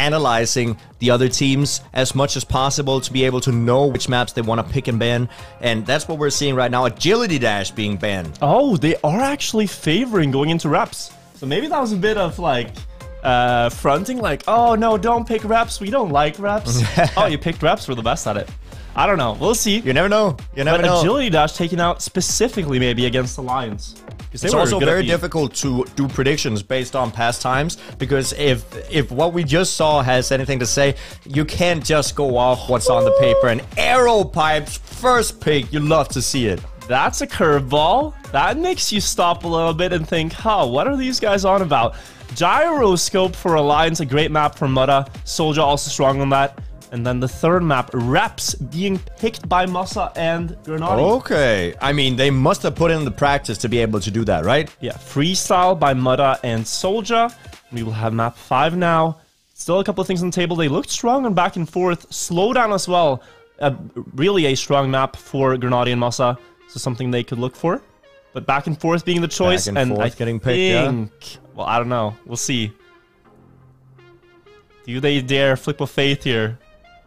analyzing the other teams as much as possible to be able to know which maps they want to pick and ban. And that's what we're seeing right now. Agility Dash being banned. Oh, they are actually favoring going into reps. So maybe that was a bit of like fronting, like, oh no, don't pick reps. We don't like reps. Oh, you picked reps. We're the best at it. I don't know. We'll see. You never know. You never know. Agility Dash taken out specifically maybe against Alliance. It's also very difficult to do predictions based on past times, because if what we just saw has anything to say, you can't just go off what's on the paper. And Arrow Pipes, first pick, you love to see it. That's a curveball. That makes you stop a little bit and think, huh, what are these guys on about? Gyroscope for Alliance, a great map for Mutta. Soldier also strong on that. And then the third map, Reps, being picked by Massa and Grenadi. Okay. I mean, they must have put in the practice to be able to do that, right? Yeah, Freestyle by Mutta and Soldier. We will have map 5 now. Still a couple of things on the table. They looked strong on back and forth. Slowdown as well. Really a strong map for Grenadi and Massa. So something they could look for. But back and forth being the choice. Back and forth getting picked, yeah. Well, I don't know. We'll see. Do they dare Flip of Faith here?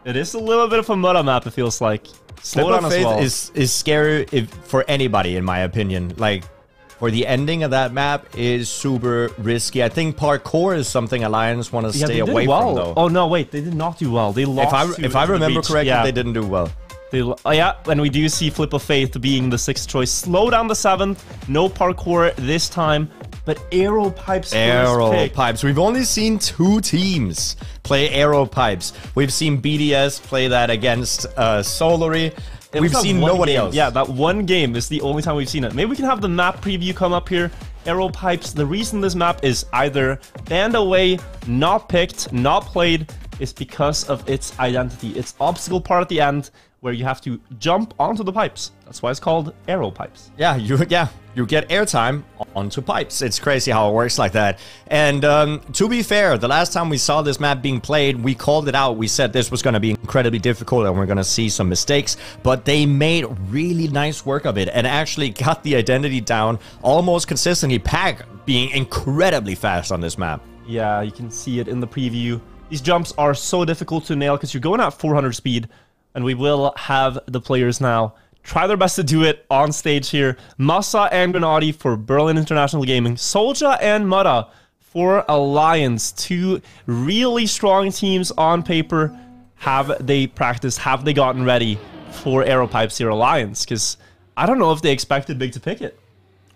It is a little bit of a Mutta map, it feels like. Slow down as well. is scary for anybody, in my opinion. Like, for the ending of that map is super risky. I think parkour is something Alliance want to stay away from, though. Oh, no, wait. They did not do well. They lost. If I remember correctly, they didn't do well. Yeah, and we do see Flip of Faith being the 6th choice. Slow down the 7th. No parkour this time. But Arrow Pipes. Arrow Pipes. We've only seen 2 teams play Arrow Pipes. We've seen BDS play that against Solary. We've seen nobody else. Yeah, that one game is the only time we've seen it. Maybe we can have the map preview come up here. Arrow Pipes. The reason this map is either banned away, not picked, not played, is because of its identity. Its obstacle part at the end, where you have to jump onto the pipes. That's why it's called Arrow Pipes. Yeah, you get airtime onto pipes. It's crazy how it works like that. And to be fair, the last time we saw this map being played, we called it out. We said this was going to be incredibly difficult and we're going to see some mistakes. But they made really nice work of it and actually got the identity down almost consistently. Pack being incredibly fast on this map. Yeah, you can see it in the preview. These jumps are so difficult to nail because you're going at 400 speed. And we will have the players now try their best to do it on stage here. Massa and Grenadi for Berlin International Gaming. Soldier and Mutta for Alliance. 2 really strong teams on paper. Have they practiced? Have they gotten ready for Arrow Pipes here, Alliance? Because I don't know if they expected Big to pick it.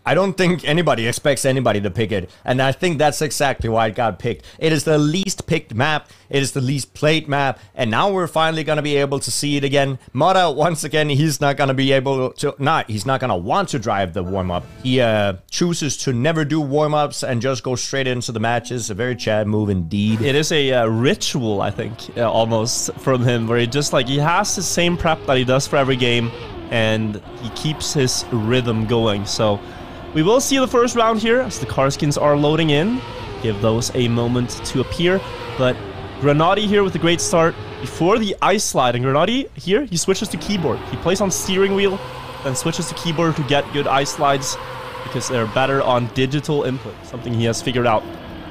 I don't think anybody expects anybody to pick it, and I think that's exactly why it got picked. It is the least picked map, it is the least played map, and now we're finally going to be able to see it again. Mutta, once again, he's not going to be able to, he's not going to want to drive the warm-up. He chooses to never do warm-ups and just go straight into the matches. A very Chad move indeed. It is a ritual, I think, almost from him, where he just like, he has the same prep that he does for every game, and he keeps his rhythm going, so... We will see the first round here as the car skins are loading in. Give those a moment to appear. But Grenadi here with a great start before the ice slide. And Grenadi here, he switches to keyboard. He plays on steering wheel, then switches to keyboard to get good ice slides because they're better on digital input. Something he has figured out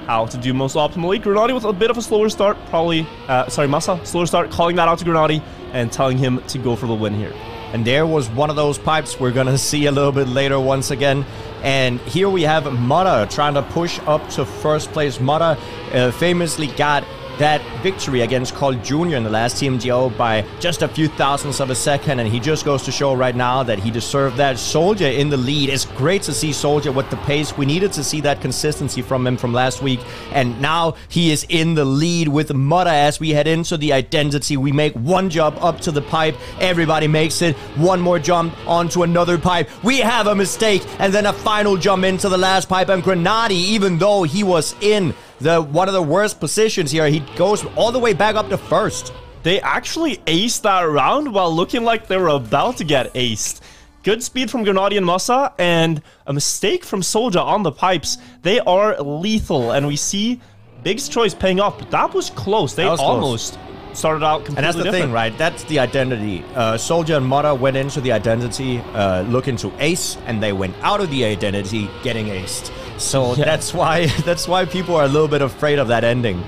how to do most optimally. Grenadi with a bit of a slower start, probably, Massa, slower start, calling that out to Grenadi and telling him to go for the win here. And there was one of those pipes we're going to see a little bit later once again. And here we have Mutta trying to push up to first place. Mutta famously got that victory against Colt Jr. in the last TMWT by just a few thousandths of a second, and he just goes to show right now that he deserved that. Soldier in the lead. It's great to see Soldier with the pace. We needed to see that consistency from him from last week, and now he is in the lead with Mutta as we head into the identity. We make one jump up to the pipe. Everybody makes it. One more jump onto another pipe. We have a mistake, and then a final jump into the last pipe, and Grenadi, even though he was in one of the worst positions here, he goes all the way back up to first. They actually aced that round while looking like they were about to get aced. Good speed from Grenadi and Massa, and a mistake from Soldier on the pipes. They are lethal, and we see Big's choice paying off, but that was close. They almost started out completely different. And that's the thing, right? That's the identity. Soldier and Mutta went into the identity looking to ace, and they went out of the identity getting aced. So yeah, that's why people are a little bit afraid of that ending.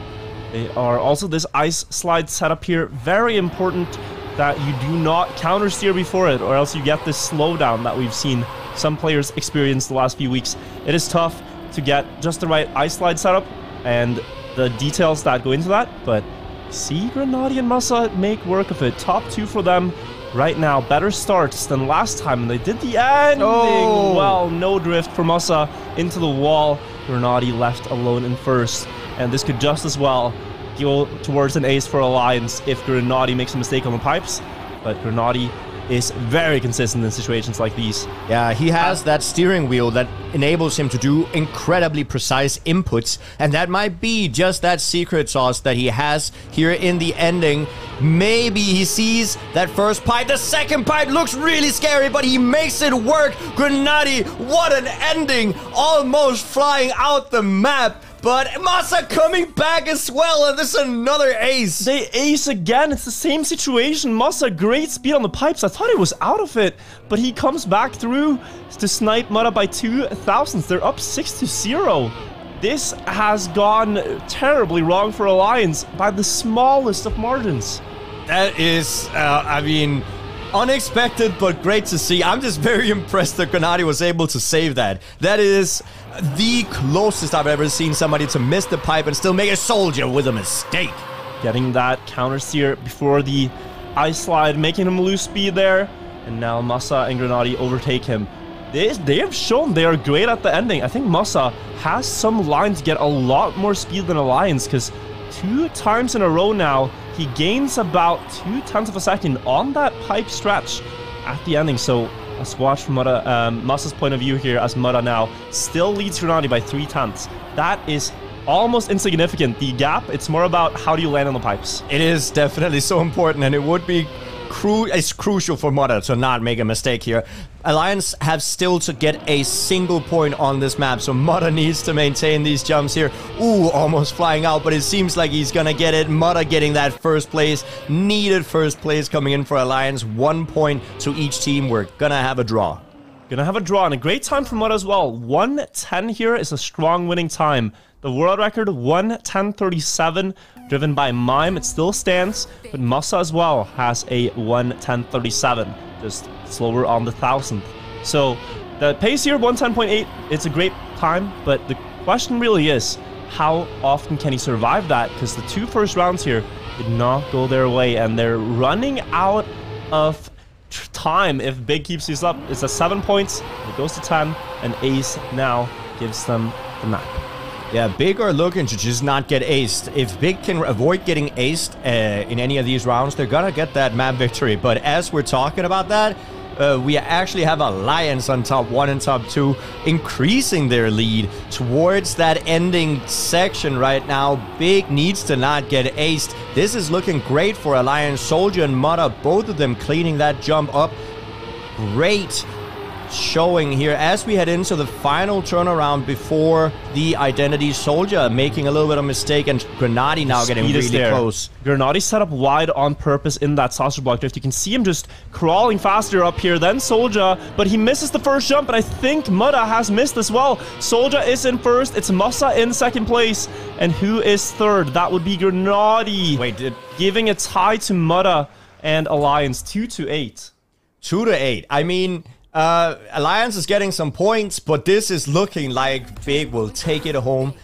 They are also this ice slide setup here. Very important that you do not counter steer before it, or else you get this slowdown that we've seen some players experience the last few weeks. It is tough to get just the right ice slide setup and the details that go into that, but see Grenady and Massa make work of it. Top 2 for them right now. Better starts than last time, and they did the ending. Oh. Well, no drift for Massa into the wall. Grenady left alone in first, and this could just as well go towards an ace for Alliance if Grenady makes a mistake on the pipes, but Grenady is very consistent in situations like these. Yeah, he has that steering wheel that enables him to do incredibly precise inputs, and that might be just that secret sauce that he has here in the ending. Maybe he sees that first pipe. The second pipe looks really scary, but he makes it work. Grenady, what an ending! Almost flying out the map. But Massa coming back as well, and this is another ace. They ace again. It's the same situation. Massa, great speed on the pipes. I thought he was out of it, but he comes back through to snipe Mudda by 2 thousandths. They're up 6-0. This has gone terribly wrong for Alliance by the smallest of margins. That is, I mean, unexpected, but great to see. I'm just very impressed that Grenady was able to save that. That is the closest I've ever seen somebody to miss the pipe and still make a soldier with a mistake. Getting that counter steer before the ice slide, making him lose speed there. And now Massa and Grenady overtake him. They have shown they are great at the ending. I think Massa has some line to get a lot more speed than Alliance, because 2 times in a row now, he gains about 0.2 of a second on that pipe stretch at the ending. So let's watch from Massa's point of view here, as Mudda now still leads Grenady by 0.3. That is almost insignificant. The gap, it's more about how do you land on the pipes. It is definitely so important, and it would be it's crucial for Mudda to not make a mistake here. Alliance have still to get a single point on this map, so Mudda needs to maintain these jumps here. Ooh, almost flying out, but it seems like he's gonna get it. Mudda getting that first place, needed first place coming in for Alliance. 1 point to each team. We're gonna have a draw. Gonna have a draw, and a great time for Mudda as well. 1:10 here is a strong winning time. The world record, 1:10.37, driven by Mime. It still stands, but Massa as well has a 1:10.37, just slower on the 1,000th. So the pace here, 1:10.8, it's a great time, but the question really is, how often can he survive that? Because the 2 first rounds here did not go their way, and they're running out of time if Big keeps these up. It's at 7 points, it goes to 10, and Ace now gives them the map. Yeah, Big are looking to just not get aced. If Big can avoid getting aced in any of these rounds, they're gonna get that map victory. But as we're talking about that, we actually have Alliance on top 1 and top 2, increasing their lead towards that ending section right now. Big needs to not get aced. This is looking great for Alliance. Soldier and Mudda, both of them cleaning that jump up. Great showing here as we head into the final turnaround before the identity. Soldier making a little bit of mistake, and Grenady now getting really close. Grenady set up wide on purpose in that sausage block drift. You can see him just crawling faster up here than Soldier, but he misses the first jump, and I think Mudda has missed as well. Soldier is in first, it's Massa in second place, and who is third? That would be Grenady. Wait, giving a tie to Mudda and Alliance, 2-8. 2-8. I mean, Alliance is getting some points, but this is looking like Big will take it home.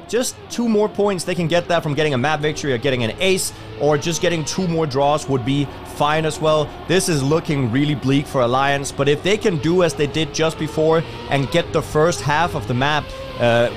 Just 2 more points. They can get that from getting a map victory or getting an ace, or just getting 2 more draws would be fine as well. This is looking really bleak for Alliance, but if they can do as they did just before and get the first half of the map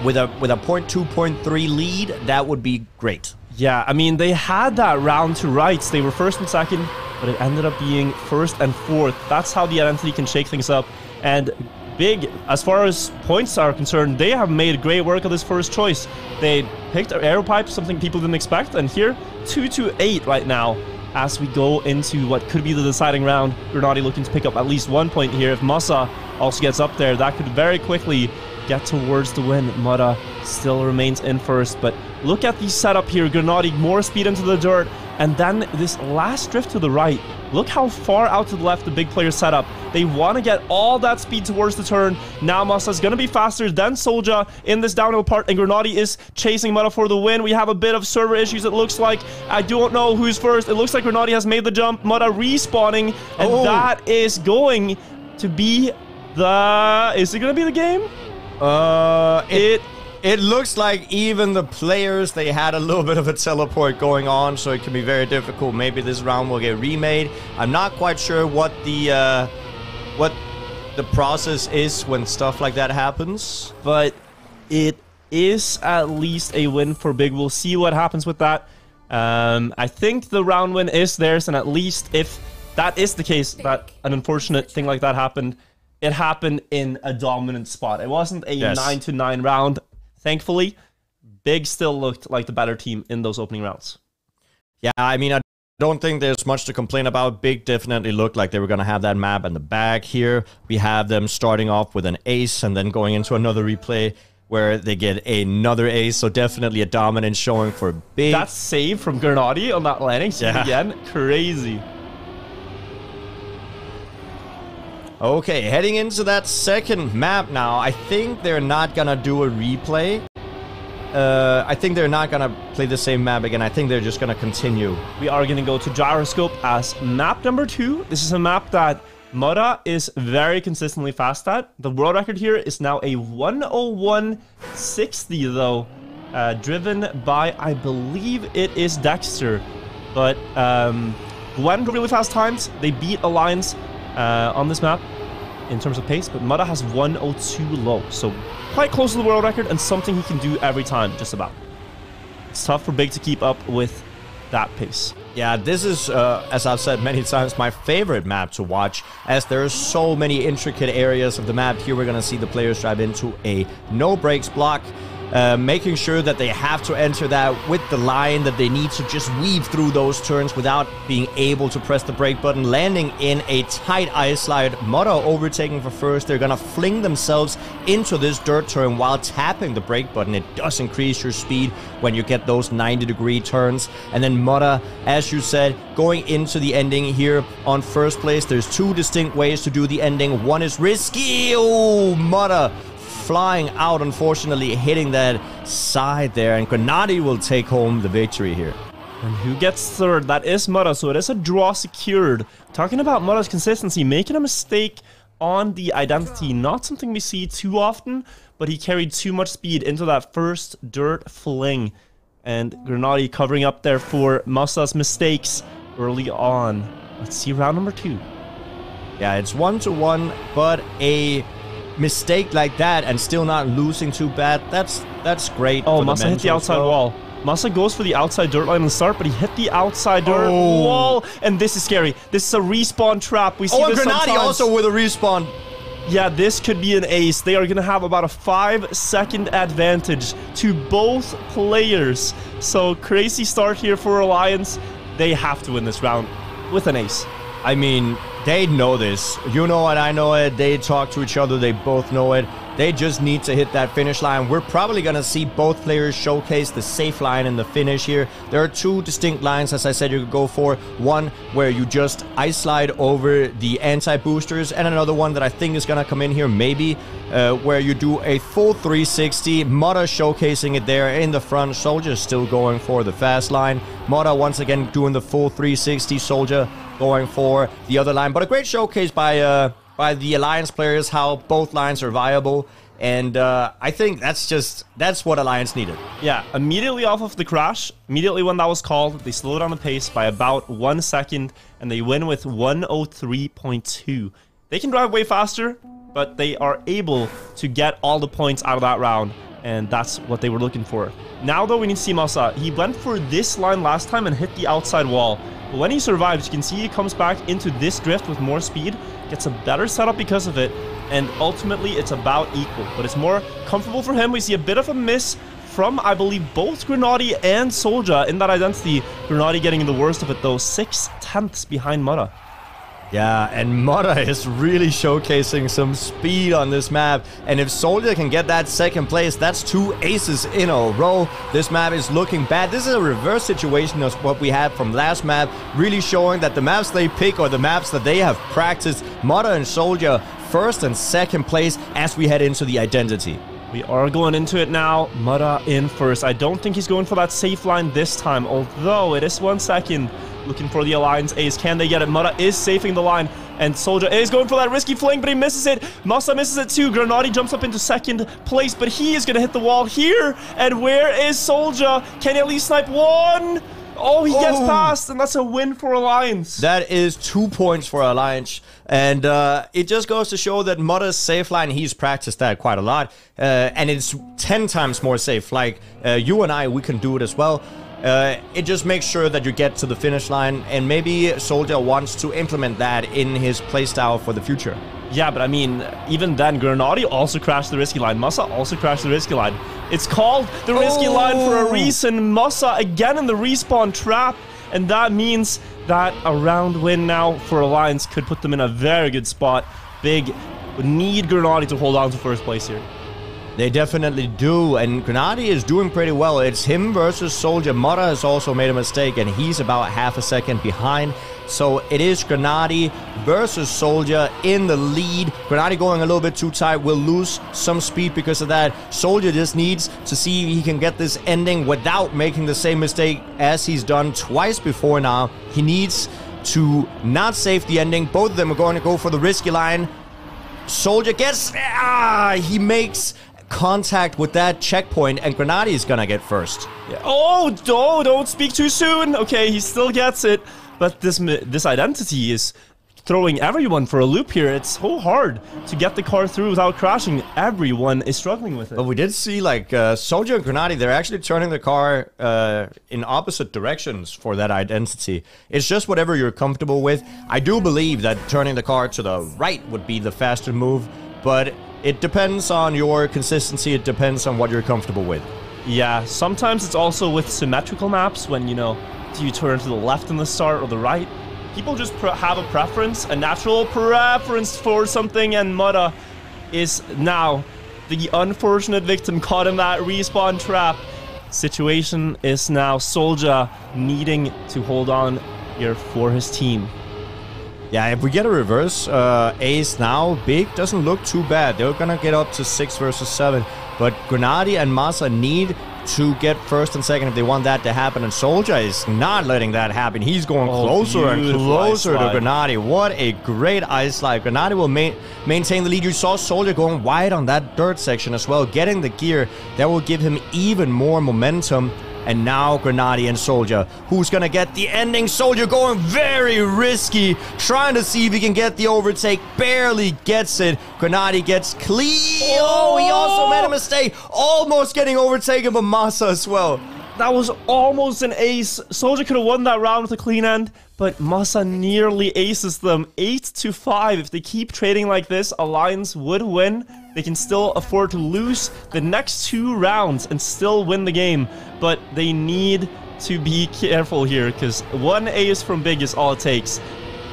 with a 0.2, 0.3 lead, that would be great. Yeah, I mean, they had that round to rights. They were first and second, but it ended up being first and fourth. That's how the identity can shake things up. And Big, as far as points are concerned, they have made great work of this first choice. They picked Aero Pipe, something people didn't expect, and here, 2-8 right now as we go into what could be the deciding round. Grenady looking to pick up at least 1 point here. If Massa also gets up there, that could very quickly get towards the win. Mudda still remains in first, but look at the setup here. Grenady, more speed into the dirt, And then this last drift to the right, look how far out to the left the big players set up. They want to get all that speed towards the turn. Now Masa's going to be faster than Soldier in this downhill part, and Grenadi is chasing Mutta for the win. We have a bit of server issues, it looks like. I don't know who's first. It looks like Grenadi has made the jump. Mutta respawning, and that is going to be the... Is it going to be the game? It looks like even the players, they had a little bit of a teleport going on, so it can be very difficult. Maybe this round will get remade. I'm not quite sure what the process is when stuff like that happens, but it is at least a win for Big. We'll see what happens with that. I think the round win is theirs, and at least if that is the case, that an unfortunate thing like that happened, it happened in a dominant spot. It wasn't a 9-9 round. Thankfully, Big still looked like the better team in those opening rounds. Yeah, I mean, I don't think there's much to complain about. Big definitely looked like they were going to have that map in the bag here. We have them starting off with an ace and then going into another replay where they get another ace. So definitely a dominant showing for Big. That save from Grenadi on that landing again, crazy. Okay, heading into that second map now. I think they're not gonna do a replay. I think they're not gonna play the same map again. I think they're just gonna continue. We are gonna go to Gyroscope as map number 2. This is a map that Mutta is very consistently fast at. The world record here is now a 101.60 though, driven by, I believe it is Dexter. But Gwen really fast times. They beat Alliance on this map in terms of pace, but Mutta has 102 low, so quite close to the world record and something he can do every time, just about. It's tough for Big to keep up with that pace. Yeah, this is, as I've said many times, my favorite map to watch, as there are so many intricate areas of the map. Here we're going to see the players drive into a no-brakes block, making sure that they have to enter that with the line, that they need to just weave through those turns without being able to press the brake button, landing in a tight ice slide. Mutta overtaking for first. They're gonna fling themselves into this dirt turn while tapping the brake button. It does increase your speed when you get those 90-degree turns. And then Mutta, as you said, going into the ending here on first place. There's two distinct ways to do the ending. One is risky. Oh, Mutta flying out, unfortunately, hitting that side there, and Grenadi will take home the victory here. And who gets third? That is Mutta, so it is a draw secured. Talking about Mutta's consistency, making a mistake on the identity, not something we see too often, but he carried too much speed into that first dirt fling, and Grenadi covering up there for Musta's mistakes early on. Let's see round number 2. Yeah, it's 1-1, but a mistake like that and still not losing too bad, that's great. Oh, Musta hit the outside wall. Musta goes for the outside dirt line in the start, but he hit the outside dirt wall, and this is scary. This is a respawn trap. We see this Grenadi sometimes. Also with a respawn. Yeah, this could be an ace. They are going to have about a 5-second advantage to both players. So crazy start here for Alliance. They have to win this round with an ace. I mean, they know this. You know it, I know it. They talk to each other. They both know it. They just need to hit that finish line. We're probably going to see both players showcase the safe line in the finish here. There are two distinct lines, as I said, you could go for. One where you just ice slide over the anti-boosters, and another one that I think is going to come in here, maybe, where you do a full 360. Mutta showcasing it there in the front. Soldier still going for the fast line. Mutta once again doing the full 360. Soldier going for the other line. But a great showcase by the Alliance players, how both lines are viable. And I think that's what Alliance needed. Yeah, immediately off of the crash, immediately when that was called, they slowed down the pace by about 1 second, and they win with 103.2. They can drive way faster, but they are able to get all the points out of that round, and that's what they were looking for. Now, though, we need to see Musta. He went for this line last time and hit the outside wall. But when he survives, you can see he comes back into this drift with more speed, gets a better setup because of it, and ultimately it's about equal. But it's more comfortable for him. We see a bit of a miss from, I believe, both Grenadi and Soldier in that identity. Grenadi getting the worst of it, though, 6/10 behind Mutta. Yeah, and Mudda is really showcasing some speed on this map. And if Soldier can get that second place, that's 2 aces in a row. This map is looking bad. This is a reverse situation of what we had from last map, really showing that the maps they pick are the maps that they have practiced. Mudda and Soldier first and second place as we head into the identity. We are going into it now. Mudda in first. I don't think he's going for that safe line this time, although it is 1 second. Looking for the Alliance ace. Can they get it? Mudda is safing the line. And Soldier is going for that risky fling, but he misses it. Masa misses it too. Grenady jumps up into second place, but he is going to hit the wall here. And where is Soldier? Can he at least snipe one? Oh, he gets past, and that's a win for Alliance. That is 2 points for Alliance. And it just goes to show that Mudda's safe line, he's practiced that quite a lot. And it's 10 times more safe. Like, you and I, we can do it as well. It just makes sure that you get to the finish line, and maybe Soldier wants to implement that in his playstyle for the future. Yeah, but I mean, even then, Grenady also crashed the risky line. Masa also crashed the risky line. It's called the risky line for a reason. Masa again in the respawn trap, and that means that a round win now for Alliance could put them in a very good spot. Big would need Grenady to hold on to first place here. They definitely do, and Grenady is doing pretty well. It's him versus Soldier. Mudda has also made a mistake, and he's about half a second behind. So it is Grenady versus Soldier in the lead. Grenady going a little bit too tight, will lose some speed because of that. Soldier just needs to see if he can get this ending without making the same mistake as he's done twice before now. He needs to not save the ending. Both of them are going to go for the risky line. Soldier gets... he makes contact with that checkpoint, and Grenady is gonna get first. Yeah. Oh, don't speak too soon. Okay, he still gets it, but this identity is throwing everyone for a loop here. It's so hard to get the car through without crashing. Everyone is struggling with it. But we did see, like, Soldier and Grenady, they're actually turning the car in opposite directions for that identity. It's just whatever you're comfortable with. I do believe that turning the car to the right would be the faster move, but it depends on your consistency. It depends on what you're comfortable with. Yeah, sometimes it's also with symmetrical maps when, you know, do you turn to the left in the start or the right? People just have a preference, a natural preference for something, and Mudda is now the unfortunate victim caught in that respawn trap. Situation is now Soldier needing to hold on here for his team. Yeah, if we get a reverse ace now, Big doesn't look too bad. They're gonna get up to 6 versus 7. But Grenady and Masa need to get first and second if they want that to happen. And Soldier is not letting that happen. He's going closer and closer to Grenady. What a great ice slide. Grenady will maintain the lead. You saw Soldier going wide on that dirt section as well, getting the gear. That will give him even more momentum. And now Grenady and Soldier. Who's gonna get the ending? Soldier going very risky, trying to see if he can get the overtake. Barely gets it. Grenady gets clean. Oh, he also made a mistake. Almost getting overtaken by Masa as well. That was almost an ace. Soldier could have won that round with a clean end, but Masa nearly aces them. 8-5. If they keep trading like this, Alliance would win. They can still afford to lose the next 2 rounds and still win the game. But they need to be careful here, because 1 ace from Big is all it takes.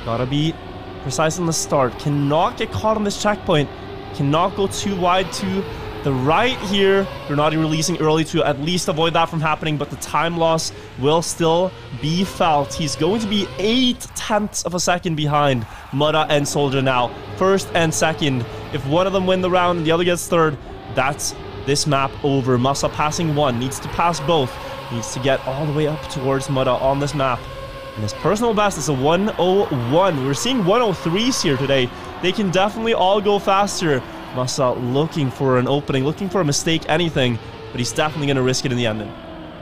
Gotta be precise in the start. Cannot get caught on this checkpoint. Cannot go too wide to the right here. Grenady releasing early to at least avoid that from happening, but the time loss will still be felt. He's going to be 0.8 of a second behind Mudda and Soldier now. First and second. If one of them win the round and the other gets third, that's this map over. Masa passing 1. Needs to pass both. Needs to get all the way up towards Mudda on this map. And his personal best is a 1:01. We're seeing 1:03s here today. They can definitely all go faster. Masa looking for an opening, looking for a mistake, anything, but he's definitely going to risk it in the ending.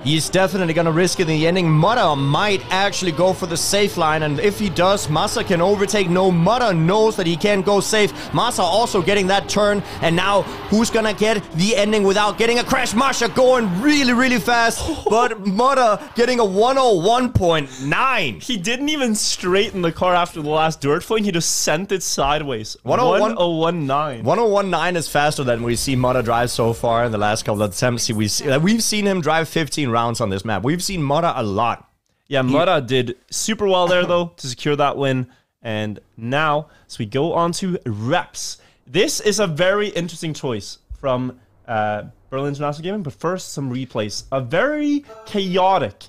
He's definitely going to risk it in the ending. Mudda might actually go for the safe line, and if he does, Masa can overtake. No, Mudda knows that he can't go safe. Masa also getting that turn, and now who's going to get the ending without getting a crash? Masha going really, really fast, but Mudda getting a 101.9. He didn't even straighten the car after the last dirt fling. He just sent it sideways. 101.9. 101.9 is faster than we see Mudda drive so far in the last couple of attempts. We've seen him drive 15 rounds on this map. We've seen Mudda a lot. Yeah, Mudda did super well there, though, to secure that win. And now, as we go on to reps. This is a very interesting choice from Berlin International Gaming, but first, some replays. A very chaotic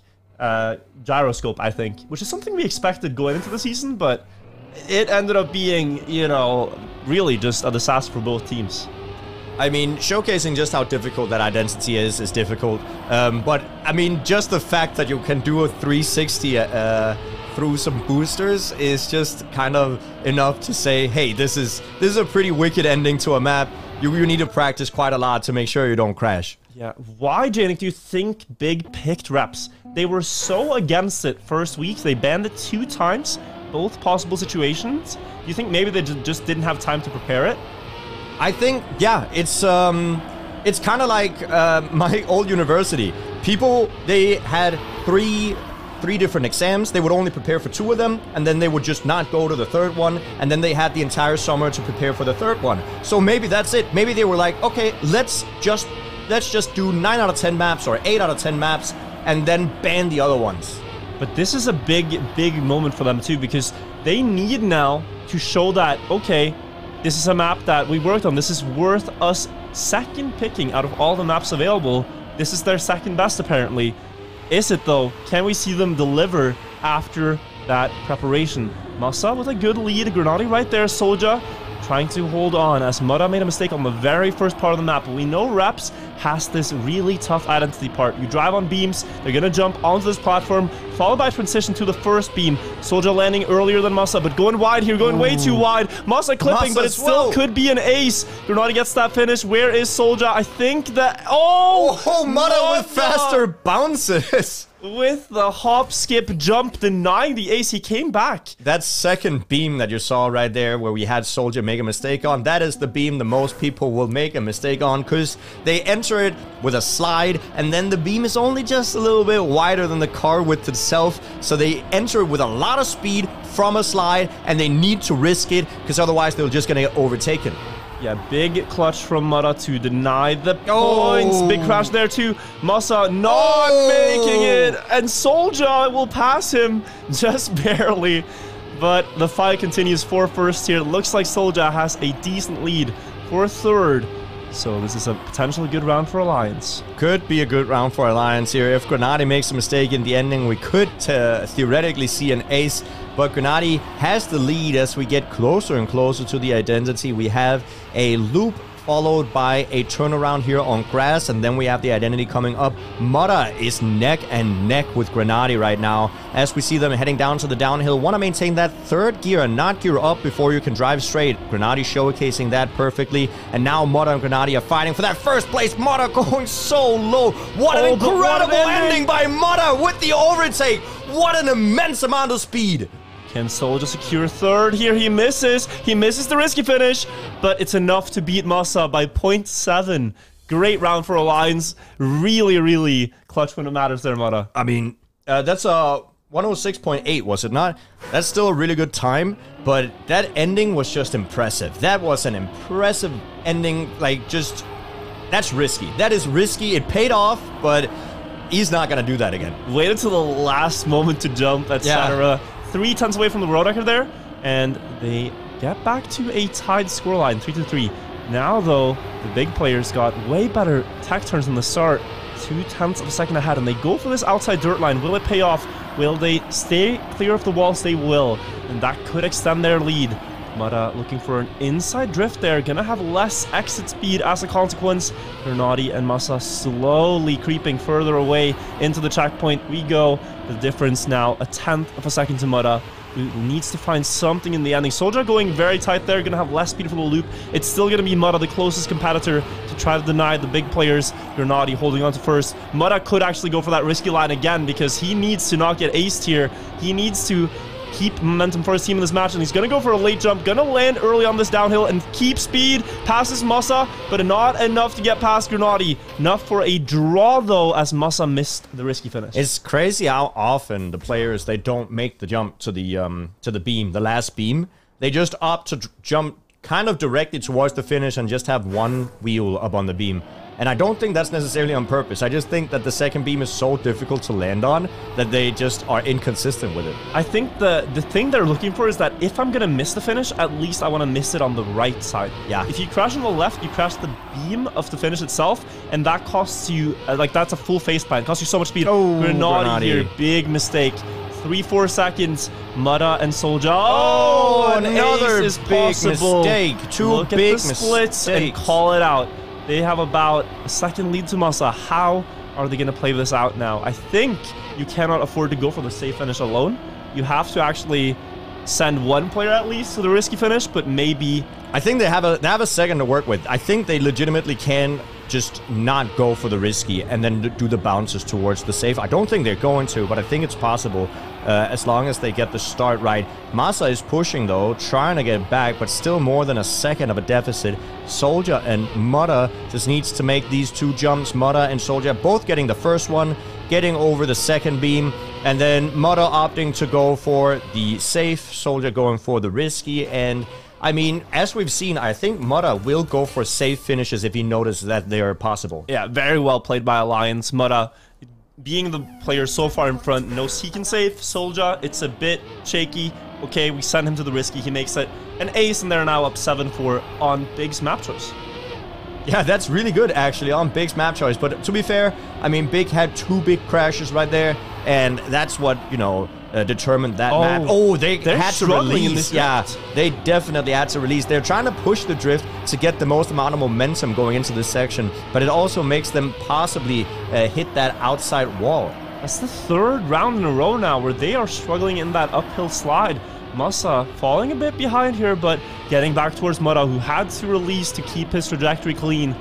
gyroscope, I think, which is something we expected going into the season, but it ended up being, you know, really just a disaster for both teams. I mean, showcasing just how difficult that identity is difficult. But, I mean, just the fact that you can do a 360 through some boosters is just kind of enough to say, hey, this is a pretty wicked ending to a map. You need to practice quite a lot to make sure you don't crash. Yeah, why, Jnic, do you think Big picked reps? They were so against it first week. They banned it 2 times, both possible situations. Do you think maybe they just didn't have time to prepare it? I think, yeah, it's kind of like my old university. People, they had three different exams. They would only prepare for 2 of them, and then they would just not go to the 3rd one, and then they had the entire summer to prepare for the 3rd one. So maybe that's it. Maybe they were like, okay, let's just do 9 out of 10 maps or 8 out of 10 maps, and then ban the other ones. But this is a big moment for them too, because they need now to show that, okay, this is a map that we worked on. This is worth us second picking out of all the maps available. This is their second best, apparently. Is it, though? Can we see them deliver after that preparation? Masa with a good lead. Grenadi right there. Soldier trying to hold on as Mudda made a mistake on the very first part of the map. We know Reps has this really tough identity part. You drive on beams, they're gonna jump onto this platform, followed by transition to the first beam. Soldier landing earlier than Masa, but going wide here, going way too wide. Masa clipping, Masa, but it still could be an ace. Grenadi gets that finish. Where is Soldier? I think that... Oh! Mudda with faster bounces! With the hop, skip, jump, denying the ace, he came back. That second beam that you saw right there where we had Soldier make a mistake on, that is the beam the most people will make a mistake on because they enter it with a slide and then the beam is only just a little bit wider than the car width itself. So they enter it with a lot of speed from a slide and they need to risk it because otherwise they're just going to get overtaken. Yeah, big clutch from Mudda to deny the points. Big crash there too. Masa not making it. And Soldier will pass him just barely. But the fight continues for first here. It looks like Soldier has a decent lead for third. So this is a potentially good round for Alliance. Could be a good round for Alliance here. If Grenadi makes a mistake in the ending, we could theoretically see an ace. But Grenadi has the lead as we get closer and closer to the identity. We have a loop followed by a turnaround here on grass, and then we have the identity coming up. Mudda is neck and neck with Grenadi right now as we see them heading down to the downhill. Want to maintain that third gear and not gear up before you can drive straight. Grenadi showcasing that perfectly, and now Mudda and Grenadi are fighting for that first place. Mudda going so low. What an incredible ending by Mudda with the overtake. What an immense amount of speed. Can Soldier secure third here? He misses. He misses the risky finish, but it's enough to beat Masa by 0.7. Great round for Alliance. Really, really clutch when it matters there, Mudda. I mean, that's a 106.8, was it not? That's still a really good time, but that ending was just impressive. That was an impressive ending. Like, just, that's risky. That is risky. It paid off, but he's not going to do that again. Waited till the last moment to jump, etc. 3 tenths away from the world record there, and they get back to a tied scoreline, 3-3. Now, though, the big players got way better tech turns in the start, 2 tenths of a second ahead, and they go for this outside dirt line. Will it pay off? Will they stay clear of the walls? They will, and that could extend their lead. Mudda looking for an inside drift there, gonna have less exit speed as a consequence. Grenadi and Masa slowly creeping further away into the checkpoint. We go. The difference now, a 10th of a second to Mudda, who needs to find something in the ending. Soldier going very tight there, gonna have less speed for the loop. It's still gonna be Mudda, the closest competitor, to try to deny the big players. Grenadi holding on to first. Mudda could actually go for that risky line again because he needs to not get aced here. He needs to keep momentum for his team in this match, and he's gonna go for a late jump, gonna land early on this downhill and keep speed, passes Masa, but not enough to get past Grenadi. Enough for a draw though, as Masa missed the risky finish. It's crazy how often the players, they don't make the jump to the beam, the last beam. They just opt to jump kind of directly towards the finish and just have one wheel up on the beam. And I don't think that's necessarily on purpose. I just think that the second beam is so difficult to land on that they just are inconsistent with it. I think the thing they're looking for is that if I'm gonna miss the finish, at least I want to miss it on the right side. Yeah. If you crash on the left, you crash the beam of the finish itself, and that costs you, like, that's a full face plant. It costs you so much speed. Oh, Grenade here, big mistake. 3-4 seconds, Mutta and Soldier. Oh, another ace is big possible. mistake. Look at the splits and call it out. They have about a second lead to Massa. How are they going to play this out now? I think you cannot afford to go for the safe finish alone. You have to actually send one player at least to the risky finish, but maybe... I think they have a second to work with. I think they legitimately can just not go for the risky and then do the bounces towards the safe. I don't think they're going to, but I think it's possible as long as they get the start right. Massa is pushing though, trying to get back, but still more than a second of a deficit. Soldier and Mutta just needs to make these two jumps. Mutta and Soldier both getting the first one, getting over the second beam, and then Mutta opting to go for the safe, Soldier going for the risky. And I mean, as we've seen, I think Mutta will go for safe finishes if he notices that they are possible. Yeah, very well played by Alliance. Mutta, being the player so far in front, knows he can save. Soldier, it's a bit shaky. Okay, we send him to the risky. He makes it an ace, and they're now up 7-4 on Big's map choice. Yeah, that's really good, actually, on Big's map choice. But to be fair, I mean, Big had two big crashes right there, and that's what, you know, determined that map. Oh, they had to release. Yeah, they definitely had to release. They're trying to push the drift to get the most amount of momentum going into this section, but it also makes them possibly hit that outside wall. That's the third round in a row now where they are struggling in that uphill slide. Massa falling a bit behind here, but getting back towards Mutta, who had to release to keep his trajectory clean.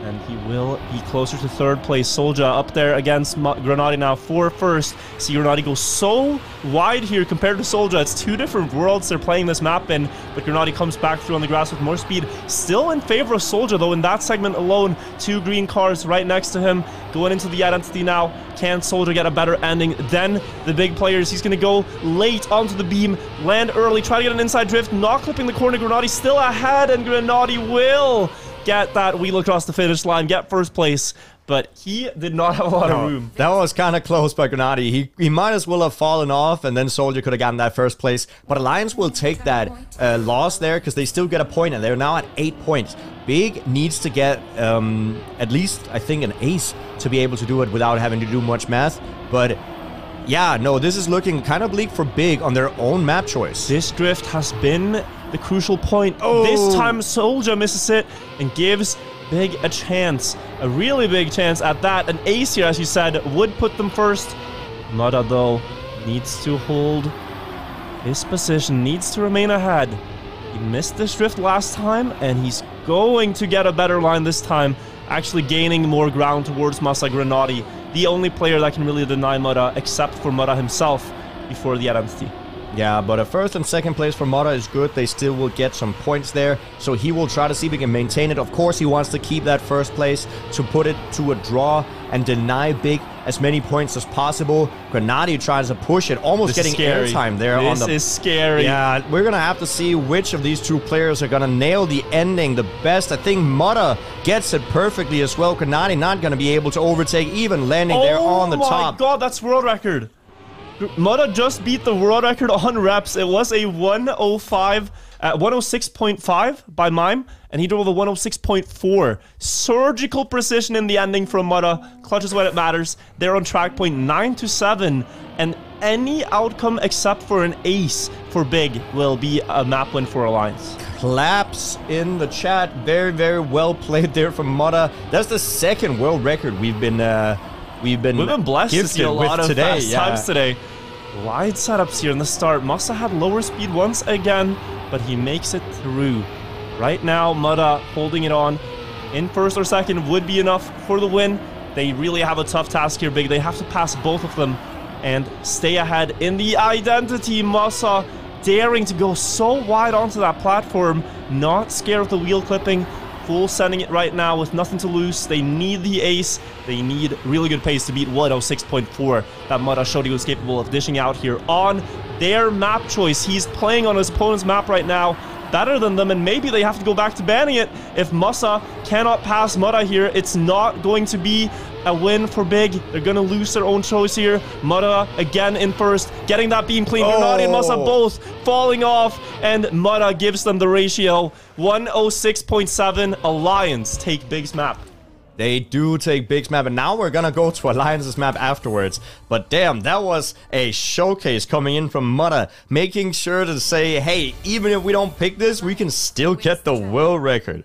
And he will be closer to third place. Soldier up there against Grenade now for first. See Grenade go so wide here compared to Soldier. It's two different worlds they're playing this map in, but Grenade comes back through on the grass with more speed. Still in favor of Soldier, though, in that segment alone. Two green cars right next to him. Going into the identity now. Can Soldier get a better ending than the big players? He's going to go late onto the beam, land early, try to get an inside drift, not clipping the corner. Grenade still ahead, and Grenade will get that wheel across the finish line, get first place, but he did not have a lot of room. That was kind of close by Grenade. He might as well have fallen off, and then Soldier could have gotten that first place. But Alliance will take that loss there, because they still get a point, and they're now at 8 points. Big needs to get at least, I think, an ace to be able to do it without having to do much math. But yeah, no, this is looking kind of bleak for Big on their own map choice. This drift has been the crucial point. Oh. This time Soldier misses it and gives Big a chance. A really big chance at that. An ace here, as you said, would put them first. Mutta, though, needs to hold his position, needs to remain ahead. He missed this drift last time, and he's going to get a better line this time, actually gaining more ground towards Massa Grenade, the only player that can really deny Mutta, except for Mutta himself, before the identity. Yeah, but a first and second place for Mutta is good. They still will get some points there, so he will try to see if he can maintain it. Of course, he wants to keep that first place to put it to a draw and deny Big as many points as possible. Grenade tries to push it, almost getting airtime there. This is scary. Yeah, we're going to have to see which of these two players are going to nail the ending the best. I think Mutta gets it perfectly as well. Grenade not going to be able to overtake, even landing there on the top. Oh my god, that's world record. Mutta just beat the world record on reps. It was a 106.5 by Mime, and he drove a 106.4. Surgical precision in the ending from Mutta. Clutches when it matters. They're on track point 9-7, and any outcome except for an ace for Big will be a map win for Alliance. Claps in the chat. Very, very well played there from Mutta. That's the second world record we've been blessed to see a lot of today, fast times today. Wide setups here in the start. Massa had lower speed once again, but he makes it through. Right now, Mutta holding it on in first or second would be enough for the win. They really have a tough task here, Big. They have to pass both of them and stay ahead in the identity. Massa daring to go so wide onto that platform, not scared of the wheel clipping. Full sending it right now with nothing to lose. They need the ace. They need really good pace to beat 106.4 that Mutta showed he was capable of dishing out here on their map choice. He's playing on his opponent's map right now. better than them, and maybe they have to go back to banning it. If Masa cannot pass Mudda here, it's not going to be a win for Big. They're going to lose their own choice here. Mudda again in first, getting that beam clean. Grenade and Masa both falling off, and Mudda gives them the ratio. 106.7. Alliance take Big's map. They do take Big's map, and now we're gonna go to Alliance's map afterwards. But damn, that was a showcase coming in from Mudda, making sure to say, hey, even if we don't pick this, we can still get the world record.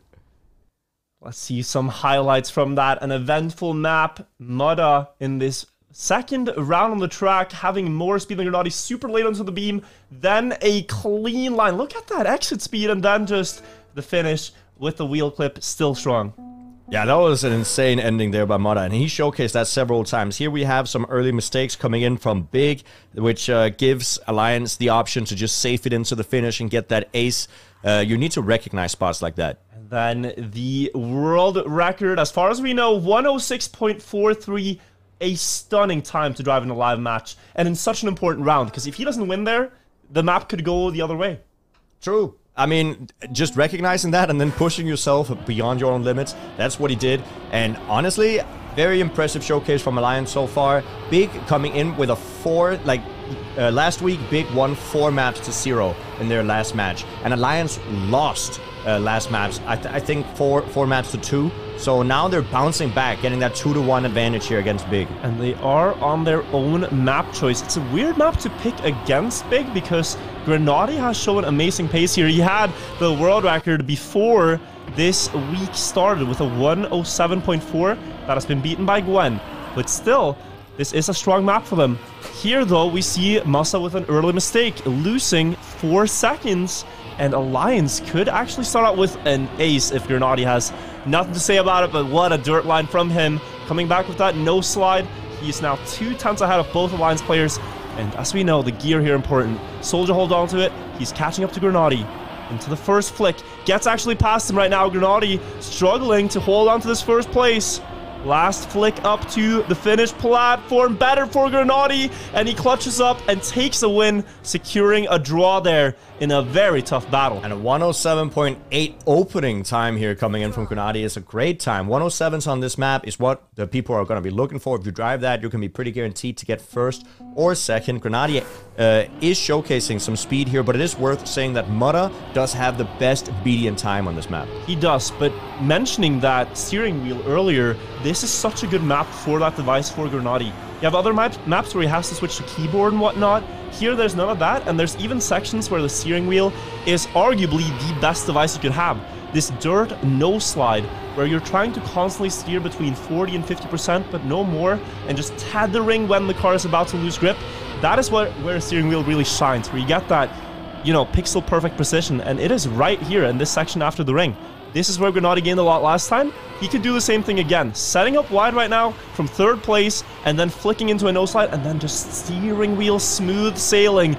Let's see some highlights from that. An eventful map. Mudda in this second round on the track, having more speed than Grenade, super late onto the beam, then a clean line. Look at that exit speed, and then just the finish with the wheel clip, still strong. Yeah, that was an insane ending there by Mudda, and he showcased that several times. Here we have some early mistakes coming in from Big, which gives Alliance the option to just safe it into the finish and get that ace. You need to recognize spots like that. And then the world record, as far as we know, 106.43, a stunning time to drive in a live match, and in such an important round, because if he doesn't win there, the map could go the other way. True. I mean, just recognizing that and then pushing yourself beyond your own limits, that's what he did. And honestly, very impressive showcase from Alliance so far. Big coming in with a 4, last week, Big won 4 maps to 0 in their last match. And Alliance lost last match, I think 4 maps to 2. So now they're bouncing back, getting that 2-1 advantage here against Big. And they are on their own map choice. It's a weird map to pick against Big because Grenade has shown amazing pace here. He had the world record before this week started with a 107.4 that has been beaten by Gwen. But still, this is a strong map for them. Here, though, we see Masa with an early mistake, losing 4 seconds. And Alliance could actually start out with an ace if Grenade has nothing to say about it, but what a dirt line from him. Coming back with that no slide. He's now 2 tenths ahead of both Alliance players. And as we know, the gear here important. Soldier hold on to it. He's catching up to Grenade. Into the first flick. Gets actually past him right now. Grenade struggling to hold on to this first place. Last flick up to the finish platform. Better for Grenade. And he clutches up and takes a win, securing a draw there in a very tough battle. And a 107.8 opening time here coming in from Grenade is a great time. 107s on this map is what the people are going to be looking for. If you drive that, you can be pretty guaranteed to get first or second. Grenade is showcasing some speed here, but it is worth saying that Mudda does have the best median time on this map. He does, but mentioning that steering wheel earlier, this is such a good map for that device for Grenade. You have other maps where he has to switch to keyboard and whatnot. Here, there's none of that, and there's even sections where the steering wheel is arguably the best device you could have. This dirt no slide, where you're trying to constantly steer between 40 and 50%, but no more, and just tethering when the car is about to lose grip. That is where a steering wheel really shines, where you get that, you know, pixel perfect precision, and it is right here in this section after the ring. This is where Grenade gained a lot last time. He could do the same thing again. Setting up wide right now from 3rd place and then flicking into a no slide and then just steering wheel smooth sailing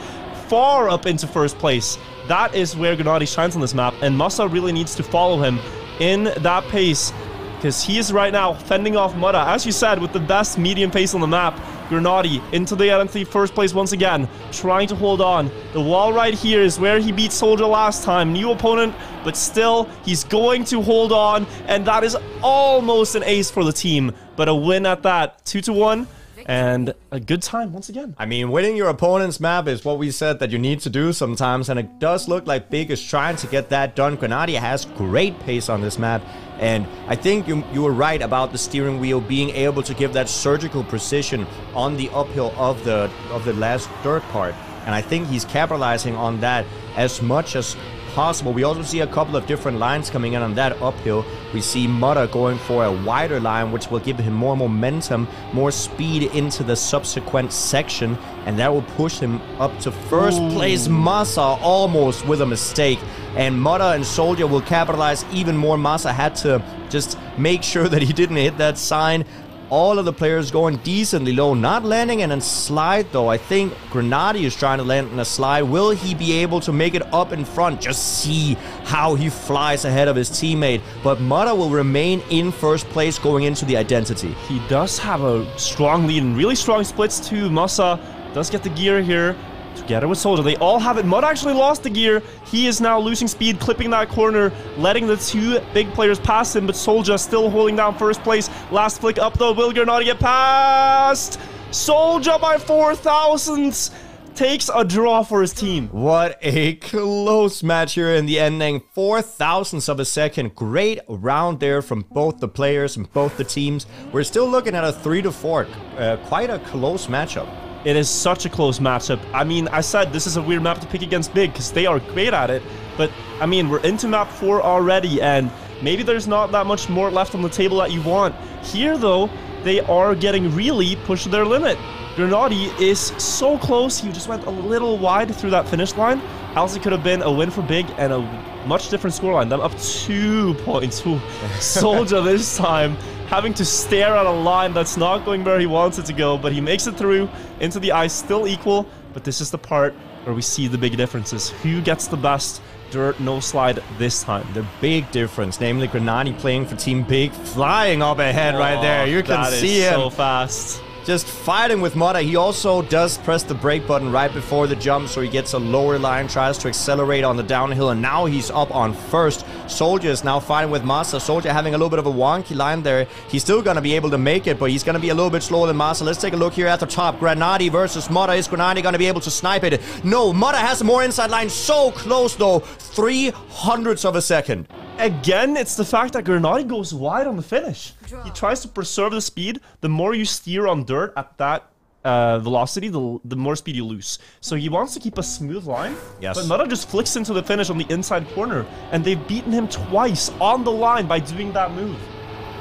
far up into 1st place. That is where Grenade shines on this map, and Masa really needs to follow him in that pace because he is right now fending off Mudda, as you said, with the best medium pace on the map. Grenade into the identity 1st place once again, trying to hold on. The wall right here is where he beat Soldier last time. New opponent, but still, he's going to hold on, and that is almost an ace for the team, but a win at that. 2-1, and a good time once again. I mean, winning your opponent's map is what we said that you need to do sometimes, and it does look like Big is trying to get that done. Grenade has great pace on this map, and I think you were right about the steering wheel being able to give that surgical precision on the uphill of the last dirt part, and I think he's capitalizing on that as much as possible. We also see a couple of different lines coming in on that uphill. We see Mudda going for a wider line, which will give him more momentum, more speed into the subsequent section, and that will push him up to 1st place. Masa almost with a mistake, and Mudda and Soldier will capitalize even more. Masa had to just make sure that he didn't hit that sign. All of the players going decently low, not landing in a slide though. I think Grenade is trying to land in a slide. Will he be able to make it up in front? Just see how he flies ahead of his teammate. But Mudda will remain in 1st place going into the identity. He does have a strong lead and really strong splits too. Masa does get the gear here. together with Soldier. They all have it. Mud actually lost the gear. He is now losing speed, clipping that corner, letting the two big players pass him, but Soldier still holding down first place. Last flick up though. Will Granati get past? Soldier by 4 thousandths takes a draw for his team. What a close match here in the ending. 4 thousandths of a second. Great round there from both the players and both the teams. We're still looking at a 3-4. Quite a close matchup. It is such a close matchup. I mean, I said this is a weird map to pick against Big because they are great at it. But, I mean, we're into map 4 already, and maybe there's not that much more left on the table that you want. Here, though, they are getting really pushed to their limit. Granati is so close. He just went a little wide through that finish line. Else it could have been a win for Big and a much different scoreline. Them up 2 points. Ooh. Soldier this time having to stare at a line that's not going where he wants it to go, but he makes it through into the ice, still equal. But this is the part where we see the big differences. Who gets the best dirt no slide this time? The big difference, namely Granati playing for Team Big, flying up ahead right there. You can see him so fast. Just fighting with Mudda. He also does press the brake button right before the jump, so he gets a lower line, tries to accelerate on the downhill, and now he's up on first. Soldier is now fighting with Masa. Soldier having a little bit of a wonky line there. He's still going to be able to make it, but he's going to be a little bit slower than Masa. Let's take a look here at the top. Granati versus Mudda. Is Granati going to be able to snipe it? No, Mudda has a more inside line. So close, though. 300ths of a second. Again, it's the fact that Granati goes wide on the finish. He tries to preserve the speed. The more you steer on dirt at that velocity, the more speed you lose. So he wants to keep a smooth line. Yes. But Mudda just flicks into the finish on the inside corner. And they've beaten him twice on the line by doing that move.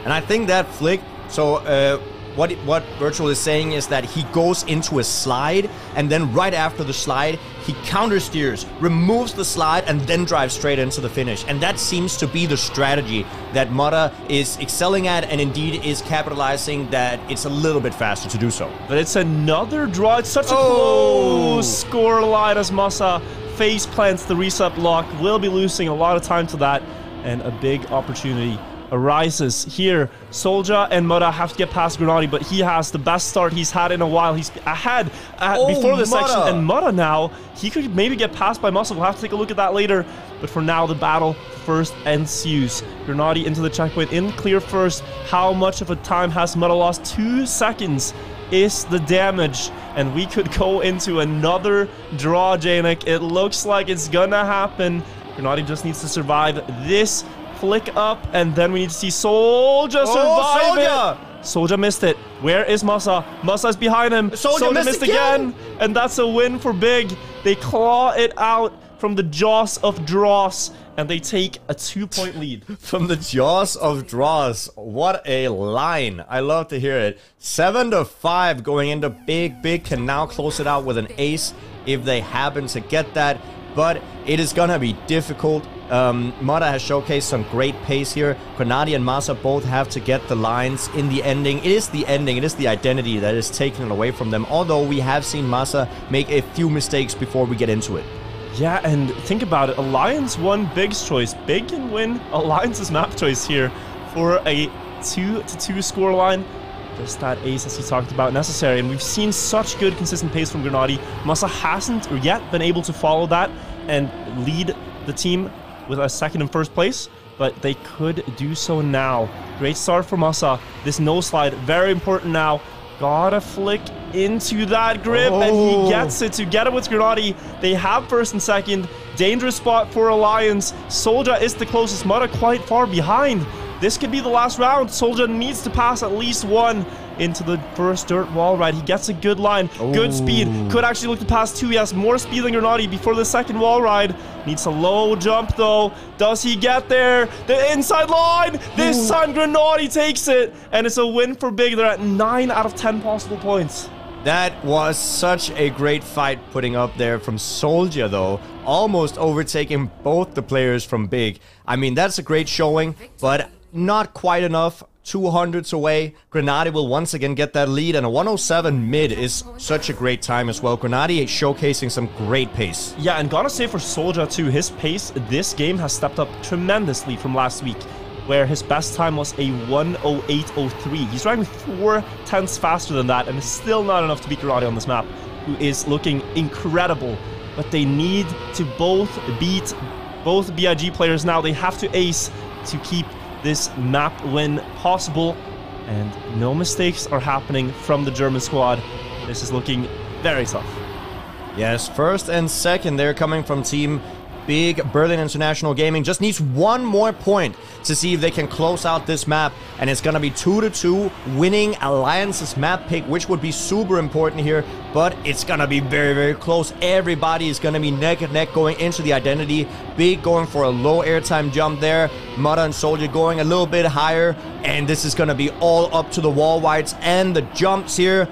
And I think that flick, so what Wirtual is saying is that he goes into a slide, and then right after the slide, he counter steers, removes the slide, and then drives straight into the finish. And that seems to be the strategy that Mudda is excelling at, and indeed is capitalizing that it's a little bit faster to do so. But it's another draw. It's such a close score line as Masa face plants the reset block. Will be losing a lot of time to that, and a big opportunity arises here. Soldier and Mudda have to get past Granati, but he has the best start he's had in a while. He's ahead before this section, and Mudda now, he could maybe get passed by Muscle. We'll have to take a look at that later, but for now, the battle first ensues. Granati into the checkpoint, in clear first. How much of a time has Mudda lost? 2 seconds is the damage, and we could go into another draw, Jnic. It looks like it's gonna happen. Granati just needs to survive this flick up, and then we need to see Soldier survive it. Soldier missed it. Where is Masa? Masa's behind him. Soldier missed again. And that's a win for Big. They claw it out from the jaws of draws, and they take a 2-point lead. From the jaws of draws. What a line. I love to hear it. 7-5 going into Big. Big can now close it out with an ace if they happen to get that, but it is gonna be difficult. Mudda has showcased some great pace here. Granati and Masa both have to get the lines in the ending. It is the ending, it is the identity that is taken away from them, although we have seen Masa make a few mistakes before we get into it. Yeah, and think about it. Alliance won Big's choice. Big can win Alliance's map choice here for a 2-2 scoreline. Just that ace, as he talked about, necessary. And we've seen such good, consistent pace from Granati. Masa hasn't yet been able to follow that and lead the team with a second and first place, but they could do so now. Great start for Masa. This no slide, very important now. Gotta flick into that grip, and he gets it together with Granati. They have first and second. Dangerous spot for Alliance. Soldier is the closest. Mudda quite far behind. This could be the last round. Soldier needs to pass at least one into the first dirt wall ride. He gets a good line, good speed. Could actually look to pass 2. He has more speed than Granati before the second wall ride. Needs a low jump though. Does he get there? The inside line! This time Granati takes it, and it's a win for Big. They're at 9 out of 10 possible points. That was such a great fight putting up there from Soldier, though. Almost overtaking both the players from Big. I mean, that's a great showing, but not quite enough. 200s away. Granati will once again get that lead, and a 107 mid is such a great time as well. Granati is showcasing some great pace. Yeah, and gotta say for Soldier too, his pace this game has stepped up tremendously from last week, where his best time was a 1:08.03. He's driving 4 tenths faster than that, and it's still not enough to beat Granati on this map. who is looking incredible. But they need to both beat both BIG players now. They have to ace to keep this map win possible. And no mistakes are happening from the German squad. This is looking very tough. Yes, first and second, they're coming from Team Big Berlin International Gaming. Just needs one more point to see if they can close out this map. And it's going to be 2-2, winning Alliance's map pick, which would be super important here. But it's going to be very, very close. Everybody is going to be neck and neck going into the identity. Big going for a low airtime jump there. Mudda and Soldier going a little bit higher. And this is going to be all up to the wall wides and the jumps here.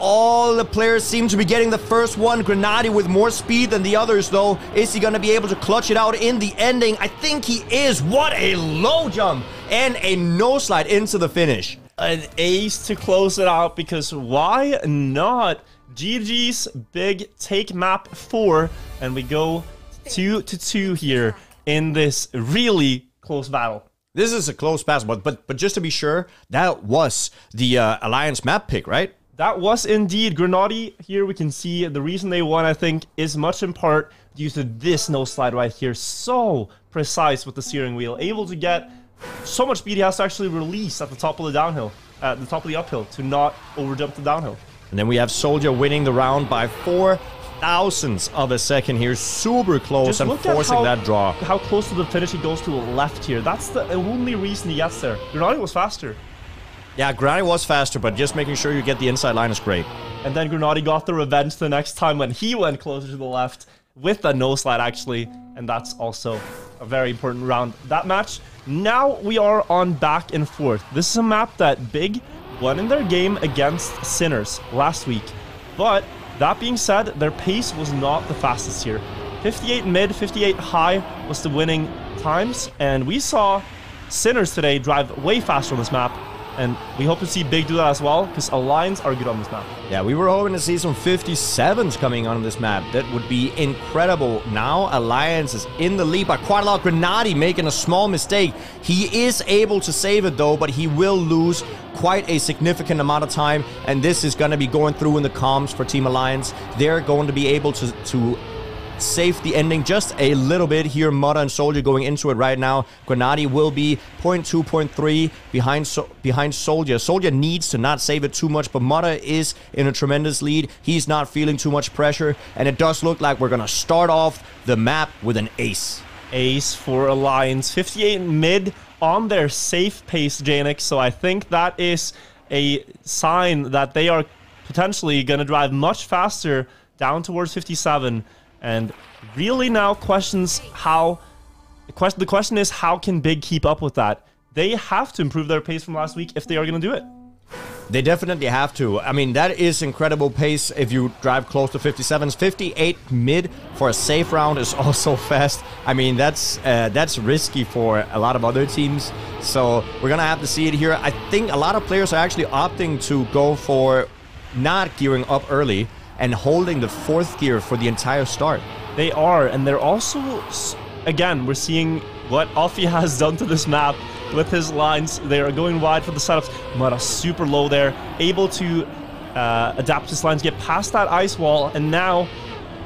All the players seem to be getting the first one. Grenadi with more speed than the others, though. Is he going to be able to clutch it out in the ending? I think he is. What a low jump and a no slide into the finish. An ace to close it out, because why not? GG's Big take map 4, and we go 2-2 here in this really close battle. This is a close pass, but just to be sure, that was the Alliance map pick, right? That was indeed Grenadi. Here we can see the reason they won, I think, is much in part due to this no slide right here. So precise with the steering wheel, able to get so much speed he has to actually release at the top of the downhill, at the top of the uphill, to not overjump the downhill. And then we have Soldier winning the round by 4 thousandths of a second here, super close and forcing that draw. How close to the finish he goes to the left here. That's the only reason he gets there. Grenadi was faster. Yeah, Grenadi was faster, but just making sure you get the inside line is great. And then Grenadi got the revenge the next time when he went closer to the left with a no slide, actually. And that's also a very important round. That match, now we are on back and forth. This is a map that Big won in their game against Sinners last week. But that being said, their pace was not the fastest here. 58 mid, 58 high was the winning times. And we saw Sinners today drive way faster on this map. And we hope to see Big do that as well, because Alliance are good on this map. Yeah, we were hoping to see some 57s coming on this map. That would be incredible. Now Alliance is in the lead by quite a lot. Grenadi making a small mistake. He is able to save it though, but he will lose quite a significant amount of time. And this is going to be going through in the comms for Team Alliance. They're going to be able to save the ending just a little bit here. Mudda and Soldier going into it right now. Grenadi will be 0.2, 0.3 behind Soldier. Soldier needs to not save it too much, but Mudda is in a tremendous lead. He's not feeling too much pressure, and it does look like we're going to start off the map with an ace. Ace for Alliance. 58 mid on their safe pace, Jnic, so I think that is a sign that they are potentially going to drive much faster down towards 57. And really now questions how... The question is, how can Big keep up with that? They have to improve their pace from last week if they are going to do it. They definitely have to. I mean, that is incredible pace if you drive close to 57s. 58 mid for a safe round is also fast. I mean, that's risky for a lot of other teams. So we're going to have to see it here. I think a lot of players are actually opting to go for not gearing up early and holding the 4th gear for the entire start. They are, and they're also, again, we're seeing what Alfie has done to this map with his lines. They are going wide for the setups. Mudda super low there, able to adapt his lines, get past that ice wall, and now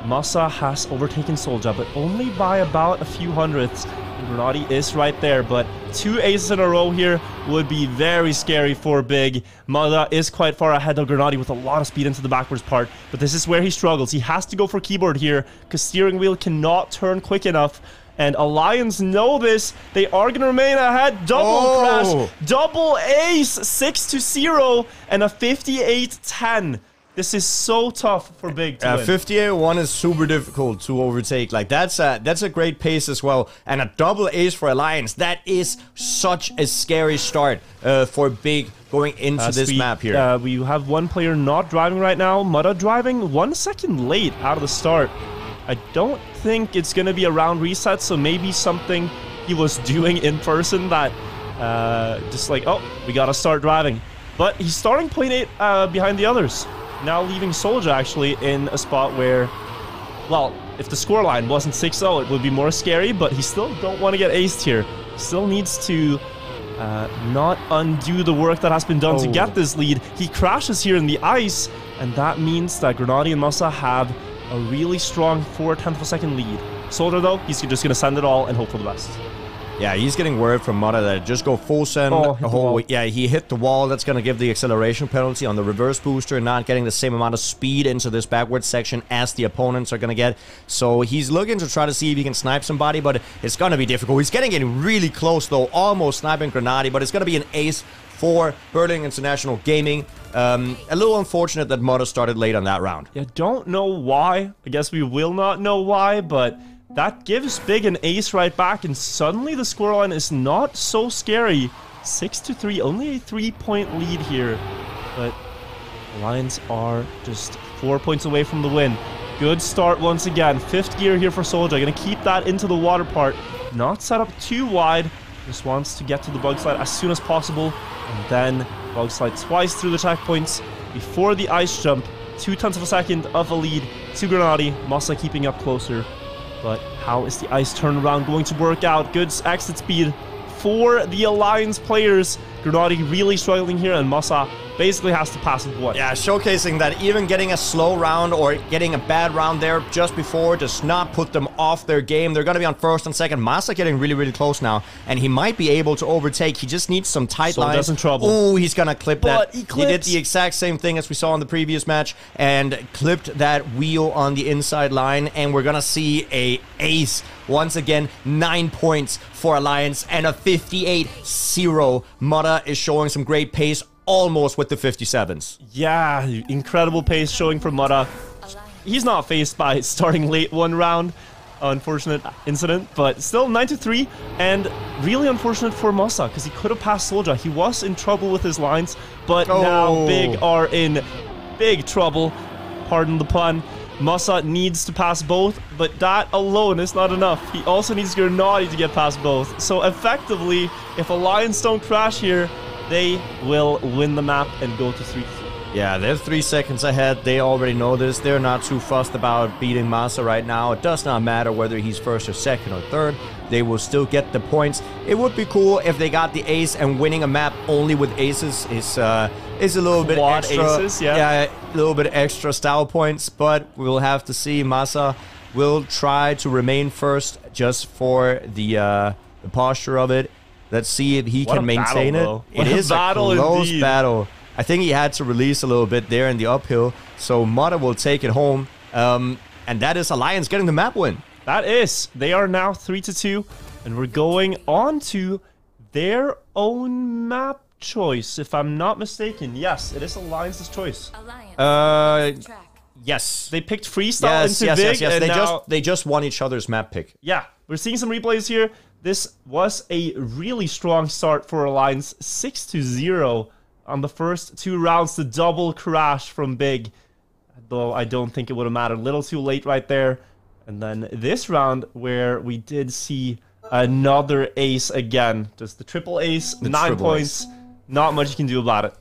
Massa has overtaken Soldier, but only by about a few hundredths. Grenadi is right there, but 2 aces in a row here would be very scary for Big. Mudda is quite far ahead of Grenadi with a lot of speed into the backwards part, but this is where he struggles. He has to go for keyboard here because steering wheel cannot turn quick enough. And Alliance know this. They are going to remain ahead. Double crash, double ace, 6-0, and a 58-10. This is so tough for Big to win. 58-1 is super difficult to overtake. Like, that's a great pace as well. And a double ace for Alliance. That is such a scary start for Big going into this map here. We have one player not driving right now. Mudda driving 1 second late out of the start. I don't think it's going to be a round reset, so maybe something he was doing in person that just like, oh, we got to start driving. But he's starting 0.8 behind the others. Now leaving Soldier actually in a spot where, well, if the scoreline wasn't 6-0, it would be more scary, but he still don't want to get aced here. He still needs to not undo the work that has been done to get this lead. He crashes here in the ice, and that means that Grenade and Masa have a really strong 0.4 of a second lead. Soldier, though, he's just going to send it all and hope for the best. Yeah, he's getting word from Mudda that just go full send. Yeah, he hit the wall. That's going to give the acceleration penalty on the reverse booster, not getting the same amount of speed into this backward section as the opponents are going to get. So he's looking to try to see if he can snipe somebody, but it's going to be difficult. He's getting really close, though, almost sniping Grenade, but it's going to be an ace for Berlin International Gaming. A little unfortunate that Mudda started late on that round. Yeah, don't know why. I guess we will not know why, but that gives Big an ace right back, and suddenly the scoreline is not so scary. 6-3, only a 3-point lead here. But the Lions are just 4 points away from the win. Good start once again. 5th gear here for Soldier. Gonna keep that into the water part. Not set up too wide. Just wants to get to the bug slide as soon as possible. And then bug slide twice through the checkpoints before the ice jump. 0.2 of a second of a lead to Grenade. Masa keeping up closer. But how is the ice turnaround going to work out? Good exit speed for the Alliance players. Grenade really struggling here, and Masa basically has to pass with one. Yeah, showcasing that even getting a slow round or getting a bad round there just before does not put them off their game. They're going to be on first and second. Masa getting really, really close now, and he might be able to overtake. He just needs some tight lines. Soldier's in trouble. Oh, he's going to clip but that. He did the exact same thing as we saw in the previous match and clipped that wheel on the inside line, and we're going to see a ace. Once again, 9 points for Alliance and a 58-0. Mudda is showing some great pace, almost with the 57s. Yeah, incredible pace showing from Mudda. He's not faced by starting late one round. Unfortunate incident, but still 9-3, and really unfortunate for Masa because he could have passed Soldier. He was in trouble with his lines, but now Big are in big trouble. Pardon the pun. Masa needs to pass both, but that alone is not enough. He also needs Grenade to get past both. So effectively, if Alliance don't crash here, they will win the map and go to 3-3. Yeah, they're 3 seconds ahead. They already know this. They're not too fussed about beating Masa right now. It does not matter whether he's first or second or third. They will still get the points. It would be cool if they got the ace, and winning a map only with aces is a little bit extra. Aces, yeah, a little bit extra style points, but we'll have to see. Masa will try to remain first just for the posture of it. Let's see if he can maintain it. It is a close battle. I think he had to release a little bit there in the uphill, so Mudda will take it home. And that is Alliance getting the map win. That is. They are now 3-2, and we're going on to their own map choice, if I'm not mistaken. Yes, it is Alliance's choice. Yes. They picked freestyle into Big, and they just won each other's map pick. Yeah, we're seeing some replays here. This was a really strong start for Alliance, 6-0 on the first 2 rounds. The double crash from Big, though I don't think it would have mattered. A little too late right there. And then this round where we did see another ace again. Just the triple ace, 9 points. Not much you can do about it.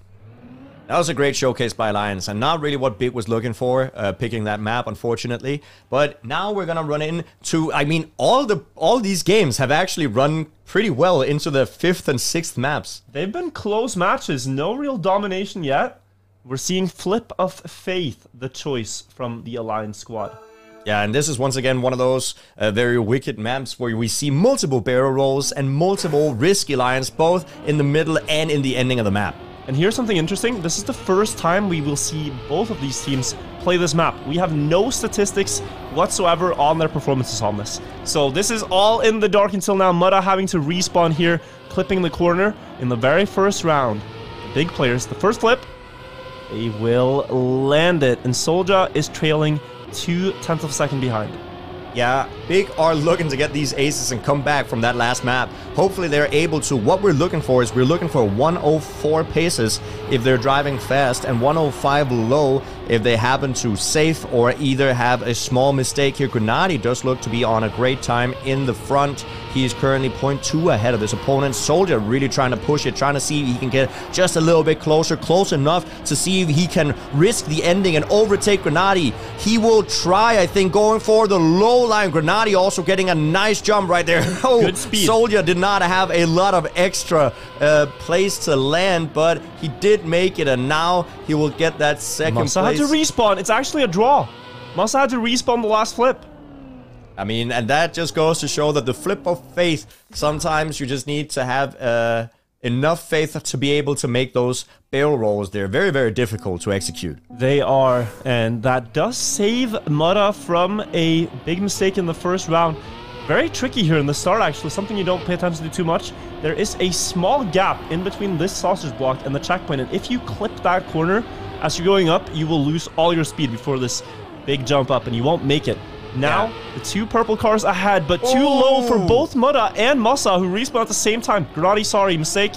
That was a great showcase by Alliance, and not really what Big was looking for, picking that map, unfortunately. But now we're gonna run into, I mean, all these games have actually run pretty well into the 5th and 6th maps. They've been close matches, no real domination yet. We're seeing Flip of Faith, the choice from the Alliance squad. Yeah, and this is once again one of those very wicked maps where we see multiple barrel rolls and multiple risky lines, both in the middle and in the ending of the map. And here's something interesting. This is the first time we will see both of these teams play this map. We have no statistics whatsoever on their performances on this. So this is all in the dark until now. Mudda having to respawn here, clipping the corner in the very first round. The Big players, the first flip, they will land it. And Soldier is trailing 0.2 of a second behind. Yeah, Big are looking to get these aces and come back from that last map. Hopefully they're able to. What we're looking for is we're looking for 104 paces if they're driving fast, and 105 low if they happen to safe or either have a small mistake here. Grenade does look to be on a great time in the front. He is currently 0.2 ahead of his opponent. Soldier really trying to push it, trying to see if he can get just a little bit closer, close enough to see if he can risk the ending and overtake Grenade. He will try, I think, going for the low line. Grenade also getting a nice jump right there. Oh, good speed. Soldier did not have a lot of extra place to land, but he did make it, and now he will get that second place had to respawn. It's actually a draw. Massa had to respawn the last flip. I mean, and that just goes to show that the flip of faith, sometimes you just need to have enough faith to be able to make those barrel rolls. They're very, very difficult to execute. They are, and that does save Mutta from a big mistake in the first round. Very tricky here in the start, actually, something you don't pay attention to too much. There is a small gap in between this sausage block and the checkpoint, and if you clip that corner as you're going up, you will lose all your speed before this big jump up, and you won't make it. Now, the two purple cars ahead, but too low for both Mutta and Massa, who respawn at the same time. Granati, sorry, mistake.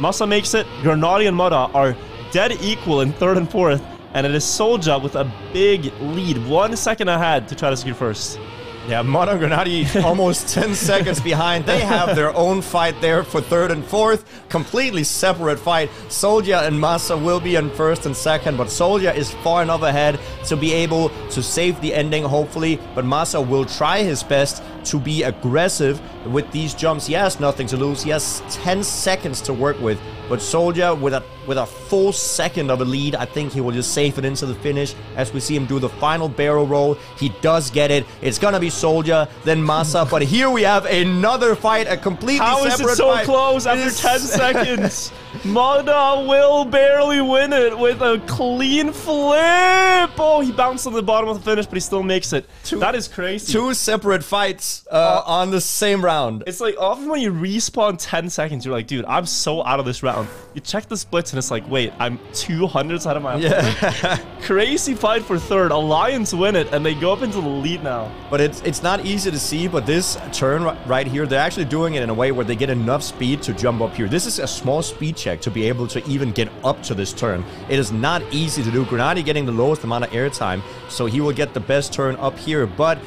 Massa makes it. Granati and Mutta are dead equal in third and fourth, and it is Solja with a big lead, 1 second ahead to try to secure first. Yeah, Mutta and Granati almost 10 seconds behind. They have their own fight there for third and fourth. Completely separate fight. Solja and Massa will be in first and second, but Solja is far enough ahead to be able to save the ending, hopefully. But Massa will try his best to be aggressive with these jumps. He has nothing to lose. He has 10 seconds to work with. But Solja, with a full second of a lead, I think he will just save it into the finish as we see him do the final barrel roll. He does get it. It's going to be Solja, then Massa. But here we have another fight, a completely separate fight. How is it so close after 10 seconds? Mutta will barely win it with a clean flip. Oh, he bounced on the bottom of the finish, but he still makes it. That is crazy. Two separate fights on the same round. It's like, often when you respawn 10 seconds, you're like, dude, I'm so out of this round. You check the splits, and it's like, wait, I'm 200s out of my opponent. Crazy fight for third. Alliance win it, and they go up into the lead now. But it's not easy to see, but this turn right here, they're actually doing it in a way where they get enough speed to jump up here. This is a small speed check to be able to even get up to this turn. It is not easy to do. Granati getting the lowest amount of airtime, so he will get the best turn up here, but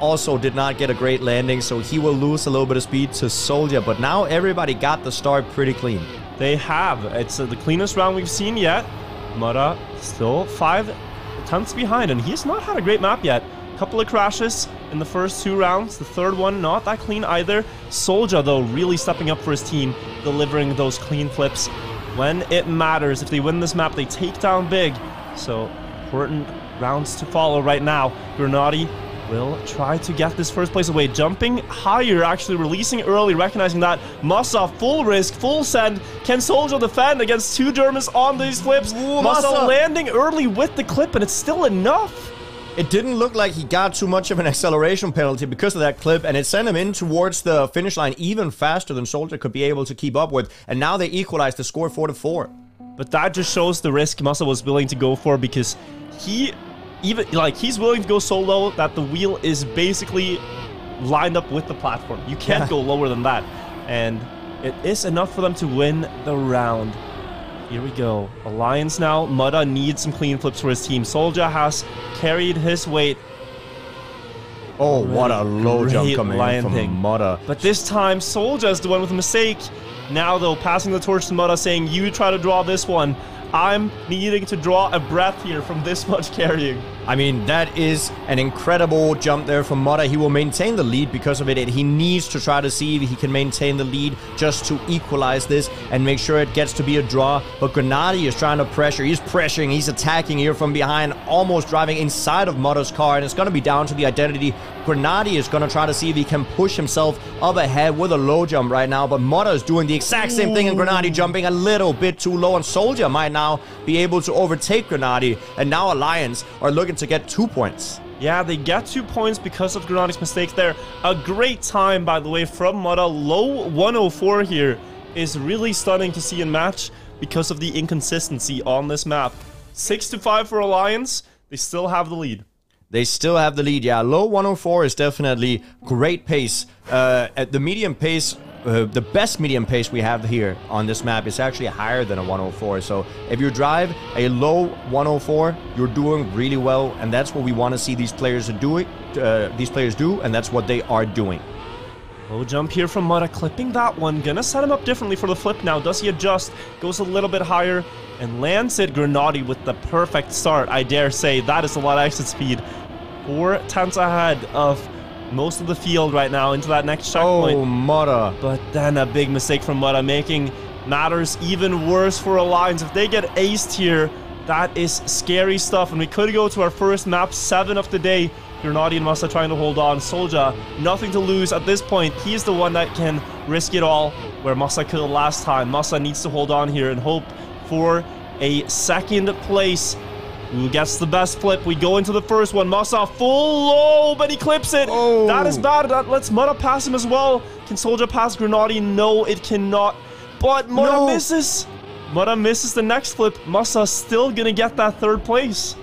also did not get a great landing, so he will lose a little bit of speed to Solja. But now everybody got the start pretty clean. They have. It's the cleanest round we've seen yet. Mutta still 5 tenths behind, and he's not had a great map yet. Couple of crashes in the first 2 rounds. The third one, not that clean either. Solja, though, really stepping up for his team, delivering those clean flips when it matters. If they win this map, they take down big. So, important rounds to follow right now. Granati will try to get this first place away. Jumping higher, actually releasing early, recognizing that. Massa, full risk, full send. Can Solja defend against 2 Germans on these flips? Ooh, Massa landing early with the clip, and it's still enough. It didn't look like he got too much of an acceleration penalty because of that clip, and it sent him in towards the finish line even faster than Solja could be able to keep up with. And now they equalize the score 4-4. But that just shows the risk Massa was willing to go for, because he's willing to go so low that the wheel is basically lined up with the platform. You can't go lower than that. And it is enough for them to win the round. Here we go. Alliance now. Mutta needs some clean flips for his team. Solja has carried his weight. Oh, what a low jump coming in from Mutta. But this time, Solja is the one with a mistake. Now, though, passing the torch to Mutta, saying, you try to draw this one. I'm needing to draw a breath here from this much carrying. I mean, that is an incredible jump there from Mutta. He will maintain the lead because of it. He needs to try to see if he can maintain the lead just to equalize this and make sure it gets to be a draw. But Granati is trying to pressure. He's pressuring. He's attacking here from behind, almost driving inside of Mutta's car. And it's going to be down to the identity. Granati is going to try to see if he can push himself up ahead with a low jump right now. But Mutta is doing the exact same thing, and Granati jumping a little bit too low. And Solja might now be able to overtake Granati. And now Alliance are looking to get 2 points. Yeah, they get 2 points because of Granati's mistakes there. A great time, by the way, from Mutta. Low 104 here is really stunning to see in match because of the inconsistency on this map. 6-5 for Alliance. They still have the lead. They still have the lead, yeah. Low 104 is definitely great pace. At the medium pace, the best medium pace we have here on this map is actually higher than a 104. So if you drive a low 104, you're doing really well, and that's what we want to see these players do. And that's what they are doing. Low jump here from Mutta, clipping that one. Gonna set him up differently for the flip now. Does he adjust? Goes a little bit higher and lands it. Granati with the perfect start. I dare say that is a lot of exit speed. 4 tenths ahead of most of the field right now into that next checkpoint. Oh, Mutta. But then a big mistake from Mutta, making matters even worse for Alliance. If they get aced here, That is scary stuff. And we could go to our first map 7 of the day. Grenadier and Masa trying to hold on. Soldier, nothing to lose at this point. He's the one that can risk it all, where Masa killed last time. Masa needs to hold on here and hope for a second place. Who gets the best flip? We go into the first one. Masa full low, but he clips it. Oh. That is bad. That lets Mutta pass him as well. Can Soldier pass Grenadier? No, it cannot. But Mutta misses. Mutta misses the next flip. Masa still gonna get that 3rd place.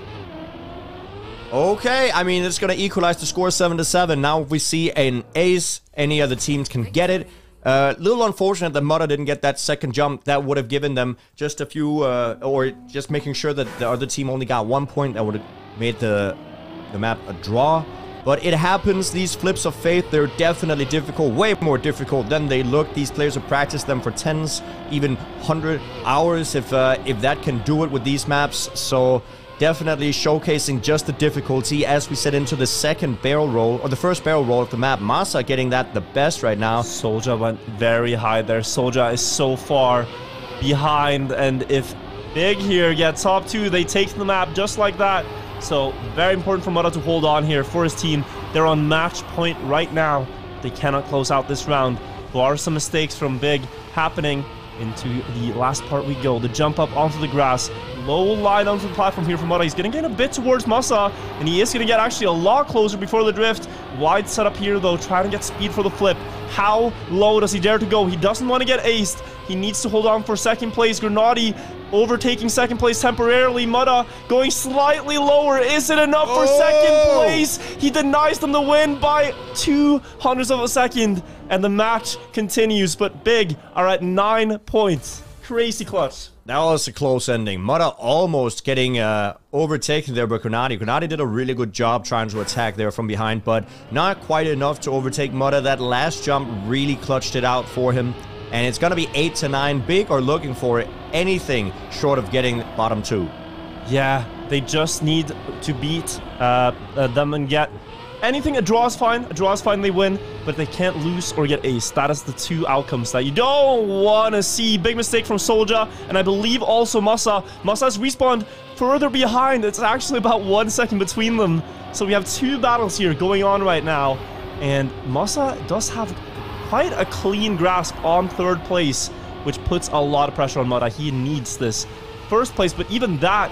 Okay, I mean, it's going to equalize the score 7-7. Now, if we see an ace, any other teams can get it. Little unfortunate that Mutta didn't get that second jump. That would have given them just a few, or just making sure that the other team only got 1 point. That would have made the map a draw. But it happens. These flips of faith, they're definitely difficult. Way more difficult than they look. These players have practiced them for 10s, even 100 hours, if that can do it with these maps. So definitely showcasing just the difficulty as we set into the second barrel roll, or the first barrel roll of the map. Masa getting that the best right now. Soldier went very high there. Soldier is so far behind, and if Big here gets top 2, they take the map just like that. So very important for Mutta to hold on here for his team. They're on match point right now. They cannot close out this round. There are some mistakes from Big happening. Into the last part we go. The jump up onto the grass. Low line onto the platform here from Mutta. He's going to get a bit towards Masa, and he is going to get actually a lot closer before the drift. Wide setup here, though, trying to get speed for the flip. How low does he dare to go? He doesn't want to get aced. He needs to hold on for second place. Grenadier overtaking second place temporarily. Mutta going slightly lower. Is it enough for second place? He denies them the win by 0.02 of a second. And the match continues, but Big are at 9 points. Crazy clutch. That was a close ending. Mutta almost getting overtaken there by Grenadier. Grenadier did a really good job trying to attack there from behind, but not quite enough to overtake Mutta. That last jump really clutched it out for him. And it's going to be 8-9. Big are looking for anything short of getting bottom 2. Yeah, they just need to beat them and get anything. A draw is fine. A draw is fine. They win, but they can't lose or get ace. That is the 2 outcomes that you don't want to see. Big mistake from Soldier, and I believe also Masa. Masa's respawned further behind. It's actually about 1 second between them. So we have 2 battles here going on right now, and Masa does have quite a clean grasp on 3rd place, which puts a lot of pressure on Mutta. He needs this first place, but even that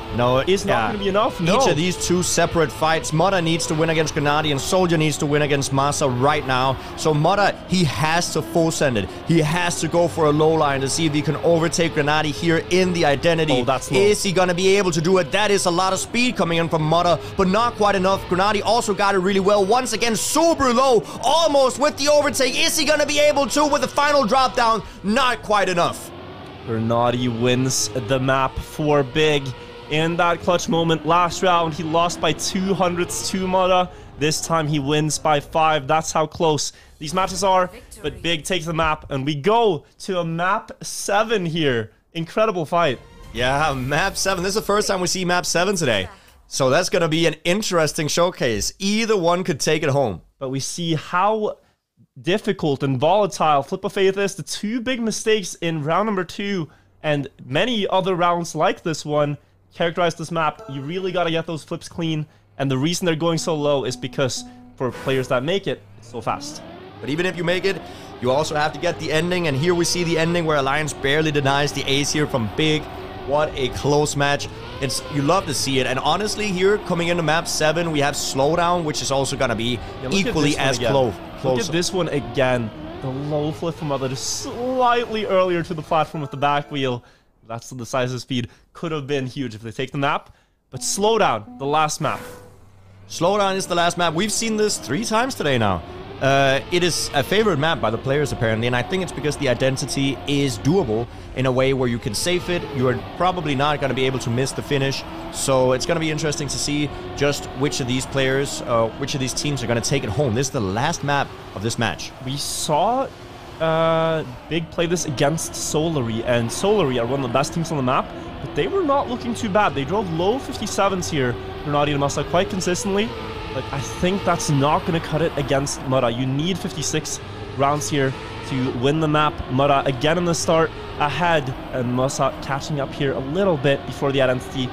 is not going to be enough. Each of these 2 separate fights, Mutta needs to win against Grenadier, and Soldier needs to win against Masa right now. So Mutta, he has to full send it. He has to go for a low line to see if he can overtake Grenadier here in the identity. Oh, that's low. Is he going to be able to do it? That is a lot of speed coming in from Mutta, but not quite enough. Grenadier also got it really well. Once again, super low, almost with the overtake. Is he going to be able to with the final drop down? Not quite enough. Grenadier wins the map for Big in that clutch moment. Last round, he lost by 200ths to Mutta. This time, he wins by 5. That's how close these matches are. But Big takes the map, and we go to a map 7 here. Incredible fight. Yeah, map 7. This is the first time we see map 7 today. So that's going to be an interesting showcase. Either one could take it home. But we see how difficult and volatile Flip of Faith is. The 2 big mistakes in round number 2 and many other rounds like this one characterize this map. You really got to get those flips clean, and the reason they're going so low is because for players that make it, it's so fast. But even if you make it, you also have to get the ending, and here we see the ending where Alliance barely denies the ace here from Big. What a close match. You love to see it. And honestly, here coming into map 7, we have Slowdown, which is also going to be equally as close. Look at this one again. The low flip from Mutta just slightly earlier to the platform with the back wheel. That's the decisive speed. Could have been huge if they take the map. But Slowdown, the last map. Slowdown is the last map. We've seen this 3 times today now. It is a favorite map by the players, apparently, and I think it's because the identity is doable in a way where you can save it. You are probably not going to be able to miss the finish, so it's going to be interesting to see just which of these players, which of these teams are going to take it home. This is the last map of this match. We saw Big play this against Solary, and Solary are one of the best teams on the map, but they were not looking too bad. They drove low 57s here, Grenadier and Masa, quite consistently. But I think that's not going to cut it against Mutta. You need 56 rounds here to win the map. Mutta again in the start ahead, and Masa catching up here a little bit before the identity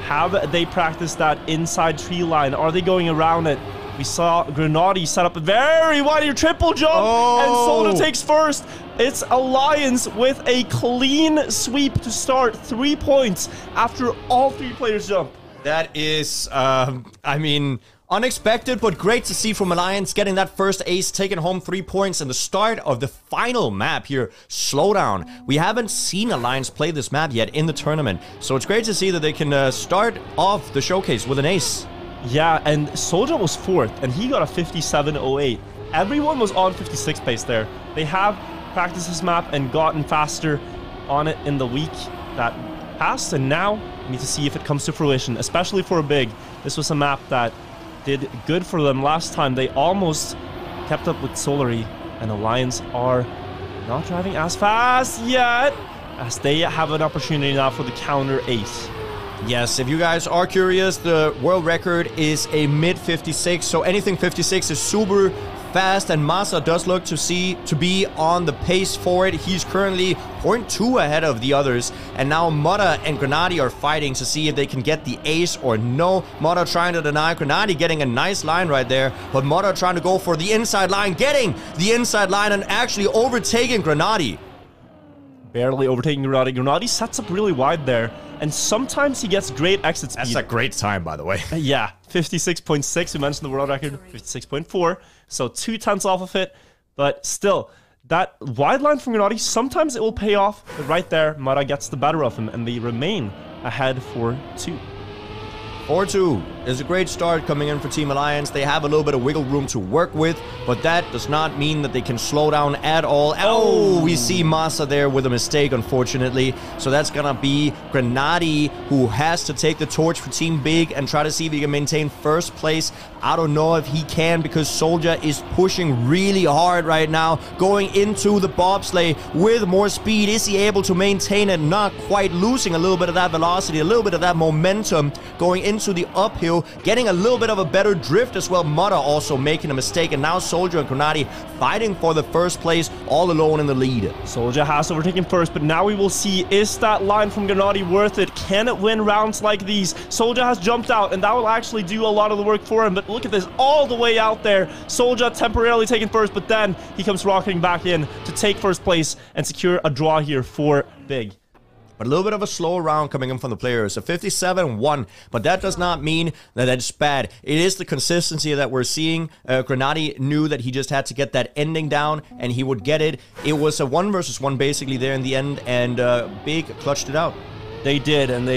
Have they practiced that inside tree line? Are they going around it? We saw Grenady set up a very wide triple jump, and Soldier takes first. It's Alliance with a clean sweep to start. 3 points after all 3 players jump. That is, I mean, unexpected, but great to see from Alliance getting that first ace, taking home 3 points in the start of the final map here, Slowdown. We haven't seen Alliance play this map yet in the tournament, so it's great to see that they can start off the showcase with an ace. Yeah, and Soldier was 4th, and he got a 57.08. Everyone was on 56 pace there. They have practiced this map and gotten faster on it in the week that passed, and now we need to see if it comes to fruition, especially for a big. This was a map that did good for them last time. They almost kept up with Solary, and Alliance are not driving as fast yet, as they have an opportunity now for the counter ace. Yes, if you guys are curious, the world record is a mid 56, so anything 56 is super fast, and Masa does look to be on the pace for it. He's currently 0.2 ahead of the others, and now Mutta and Grenady are fighting to see if they can get the ace or no. Mutta trying to deny Grenady, getting a nice line right there, but Mutta trying to go for the inside line, getting the inside line and actually overtaking Grenady. Barely overtaking Grenady. Grenady sets up really wide there, and sometimes he gets great exit speed. That's a great time, by the way. Yeah, 56.6. We mentioned the world record, 56.4. So 0.2 off of it. But still, that wide line from Grenady, sometimes it will pay off. But right there, Mutta gets the better of him, and they remain ahead for 2. 4-2 is a great start coming in for Team Alliance. They have a little bit of wiggle room to work with, but that does not mean that they can slow down at all. Oh, we see Masa there with a mistake, unfortunately. So that's gonna be Grenady, who has to take the torch for Team Big and try to see if he can maintain first place. I don't know if he can, because Soldier is pushing really hard right now, going into the bobsleigh with more speed. Is he able to maintain it? Not quite, losing a little bit of that velocity, a little bit of that momentum going into the uphill, getting a little bit of a better drift as well. Mutta also making a mistake, and now Soldier and Grenady fighting for the first place, all alone in the lead. Soldier has overtaken first, but now we will see, is that line from Grenady worth it? Can it win rounds like these? Soldier has jumped out, and that will actually do a lot of the work for him, but look at this, all the way out there. Soldier temporarily taking first, but then he comes rocketing back in to take first place and secure a draw here for Big. But a little bit of a slow round coming in from the players. A 57-1, but that does not mean that it's bad. It is the consistency that we're seeing. Grenady knew that he just had to get that ending down, and he would get it. It was a 1 versus 1 basically there in the end, and Big clutched it out. They did, and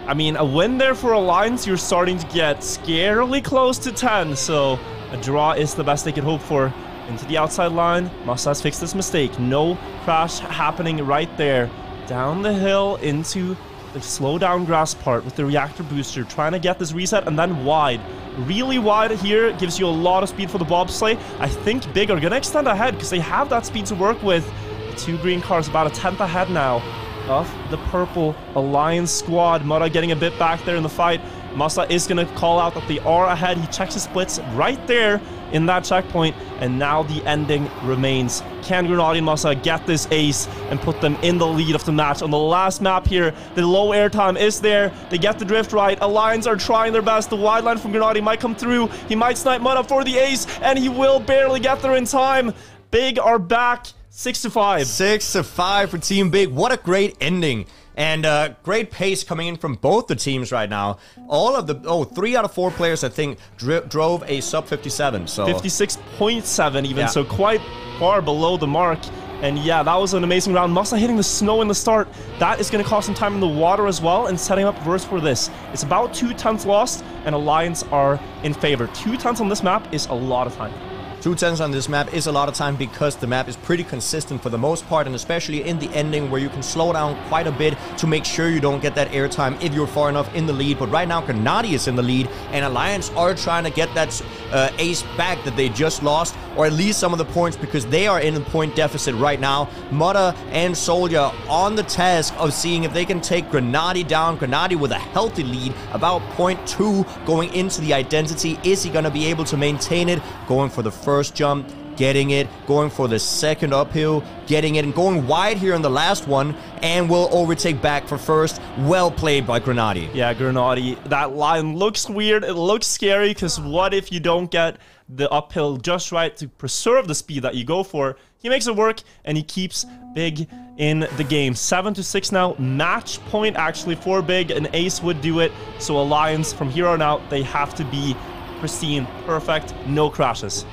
I mean, a win there for Alliance, you're starting to get scarily close to 10, so a draw is the best they could hope for. Into the outside line, Masa has fixed this mistake. No crash happening right there. Down the hill into the slow down grass part with the reactor booster, trying to get this reset, and then wide. Really wide here, gives you a lot of speed for the bobsleigh. I think Big are gonna extend ahead because they have that speed to work with. The 2 green cars about a 10th ahead now of the purple Alliance squad. Mutta getting a bit back there in the fight. Masa is going to call out that they are ahead. He checks his splits right there in that checkpoint, and now the ending remains. Can Grenady and Masa get this ace and put them in the lead of the match? On the last map here, the low airtime is there. They get the drift right. Alliance are trying their best. The wide line from Grenady might come through. He might snipe Mutta for the ace, and he will barely get there in time. Big are back. 6-5. 6-5 for Team Big. What a great ending. And great pace coming in from both the teams right now. All of the 3 out of 4 players, I think, drove a sub 57. So 56.7 even, yeah. So quite far below the mark. And yeah, that was an amazing round. Masa hitting the snow in the start. That is going to cost some time in the water as well, and setting up verse for this. It's about 2/10 lost, and Alliance are in favor. 2/10 on this map is a lot of time. 2/10 on this map is a lot of time because the map is pretty consistent for the most part, and especially in the ending where you can slow down quite a bit to make sure you don't get that airtime if you're far enough in the lead. But right now, Grenady is in the lead, and Alliance are trying to get that ace back that they just lost, or at least some of the points, because they are in a point deficit right now. Mutta and Soldier on the task of seeing if they can take Grenady down. Grenady with a healthy lead, about 0.2 going into the identity. Is he going to be able to maintain it? Going for the first jump. getting it, going for the second uphill, getting it, and going wide here in the last one, and will overtake back for first. Well played by Grenadi. Yeah, Grenadi. That line looks weird. It looks scary, because what if you don't get the uphill just right to preserve the speed that you go for? He makes it work, and he keeps Big in the game. 7-6 now. Match point, actually, for Big. An ace would do it. So Alliance, from here on out, they have to be pristine, perfect, no crashes.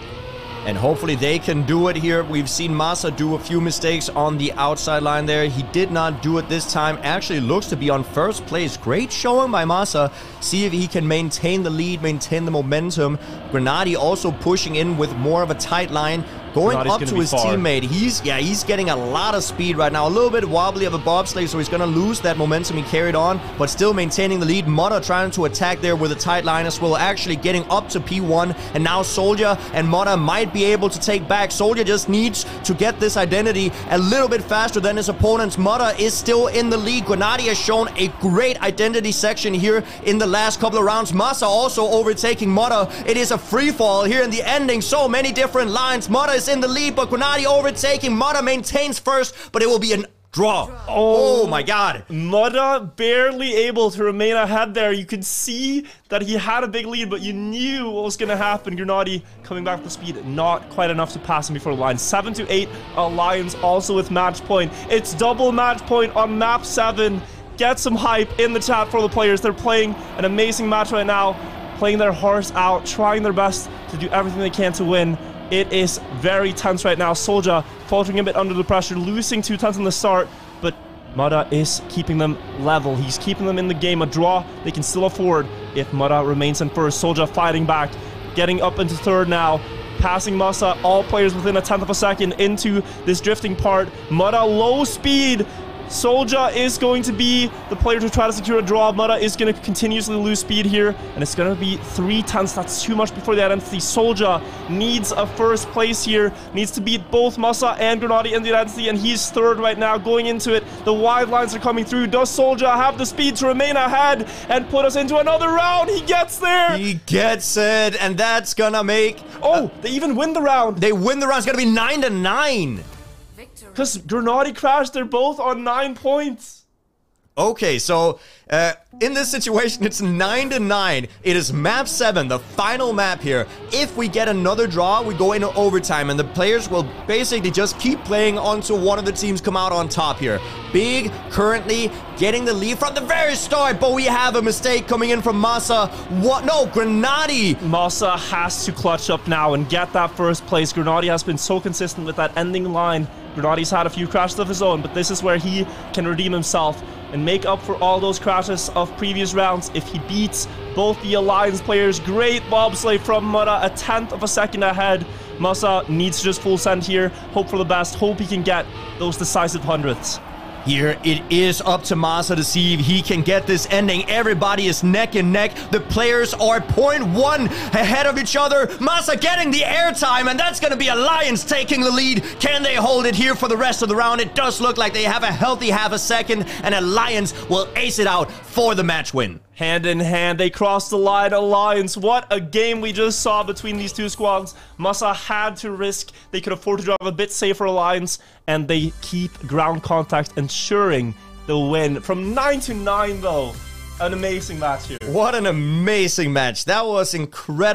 And hopefully they can do it here. We've seen Massa do a few mistakes on the outside line there. He did not do it this time. Actually looks to be on first place. Great showing by Massa. See if he can maintain the lead, maintain the momentum. Grenadi also pushing in with more of a tight line. Going up to his teammate. He's getting a lot of speed right now. A little bit wobbly of a bobsleigh, so he's going to lose that momentum he carried on, but still maintaining the lead. Mudda trying to attack there with a tight line as well, actually getting up to P1, and now Soldier and Mudda might be able to take back. Soldier just needs to get this identity a little bit faster than his opponents. Mudda is still in the lead. Grenadi has shown a great identity section here in the last couple of rounds. Massa also overtaking Mudda. It is a free fall here in the ending. So many different lines. Mudda is in the lead, but Grenadi overtaking. Mudda maintains first, but it will be a draw. Oh my god. Mudda barely able to remain ahead there. You could see that he had a big lead, but you knew what was going to happen. Grenadi coming back with speed, not quite enough to pass him before the line. 7-8. Alliance also with match point. It's double match point on map 7. Get some hype in the chat for the players. They're playing an amazing match right now, playing their hearts out, trying their best to do everything they can to win. It is very tense right now. Soldier faltering a bit under the pressure, losing 2 tenths in the start, but Mudda is keeping them level. He's keeping them in the game. A draw they can still afford if Mudda remains in first. Soldier fighting back, getting up into third now, passing Massa, all players within a tenth of a second into this drifting part. Mudda low speed. Soldier is going to be the player to try to secure a draw. Mudda is going to continuously lose speed here, and it's going to be 3 tenths. That's too much before the identity. Soldier needs a first place here, needs to beat both Massa and Grenadi in the identity, and he's third right now going into it. The wide lines are coming through. Does Soldier have the speed to remain ahead and put us into another round? He gets there. He gets it, and that's gonna make... Oh, they even win the round. They win the round. It's gonna be 9-9. Because Grenadi crashed, they're both on 9 points. Okay, so in this situation, it's 9-9. It is map 7, the final map here. If we get another draw, we go into overtime, and the players will basically just keep playing until one of the teams come out on top here. Big currently getting the lead from the very start, but we have a mistake coming in from Massa. What? No, Grenadi. Massa has to clutch up now and get that first place. Grenadi has been so consistent with that ending line. Grenadi's had a few crashes of his own, but this is where he can redeem himself and make up for all those crashes of previous rounds if he beats both the Alliance players. Great bobsleigh from Mudda, a tenth of a second ahead. Massa needs to just full send here, hope for the best, hope he can get those decisive hundredths. Here, it is up to Massa to see if he can get this ending. Everybody is neck and neck. The players are 0.1 ahead of each other. Massa getting the airtime, and that's going to be Alliance taking the lead. Can they hold it here for the rest of the round? It does look like they have a healthy half a second, and Alliance will ace it out for the match win. Hand in hand, they crossed the line. Alliance, what a game we just saw between these two squads. Massa had to risk. They could afford to drive a bit safer Alliance, and they keep ground contact, ensuring the win. From 9-9, though, an amazing match here. What an amazing match. That was incredible.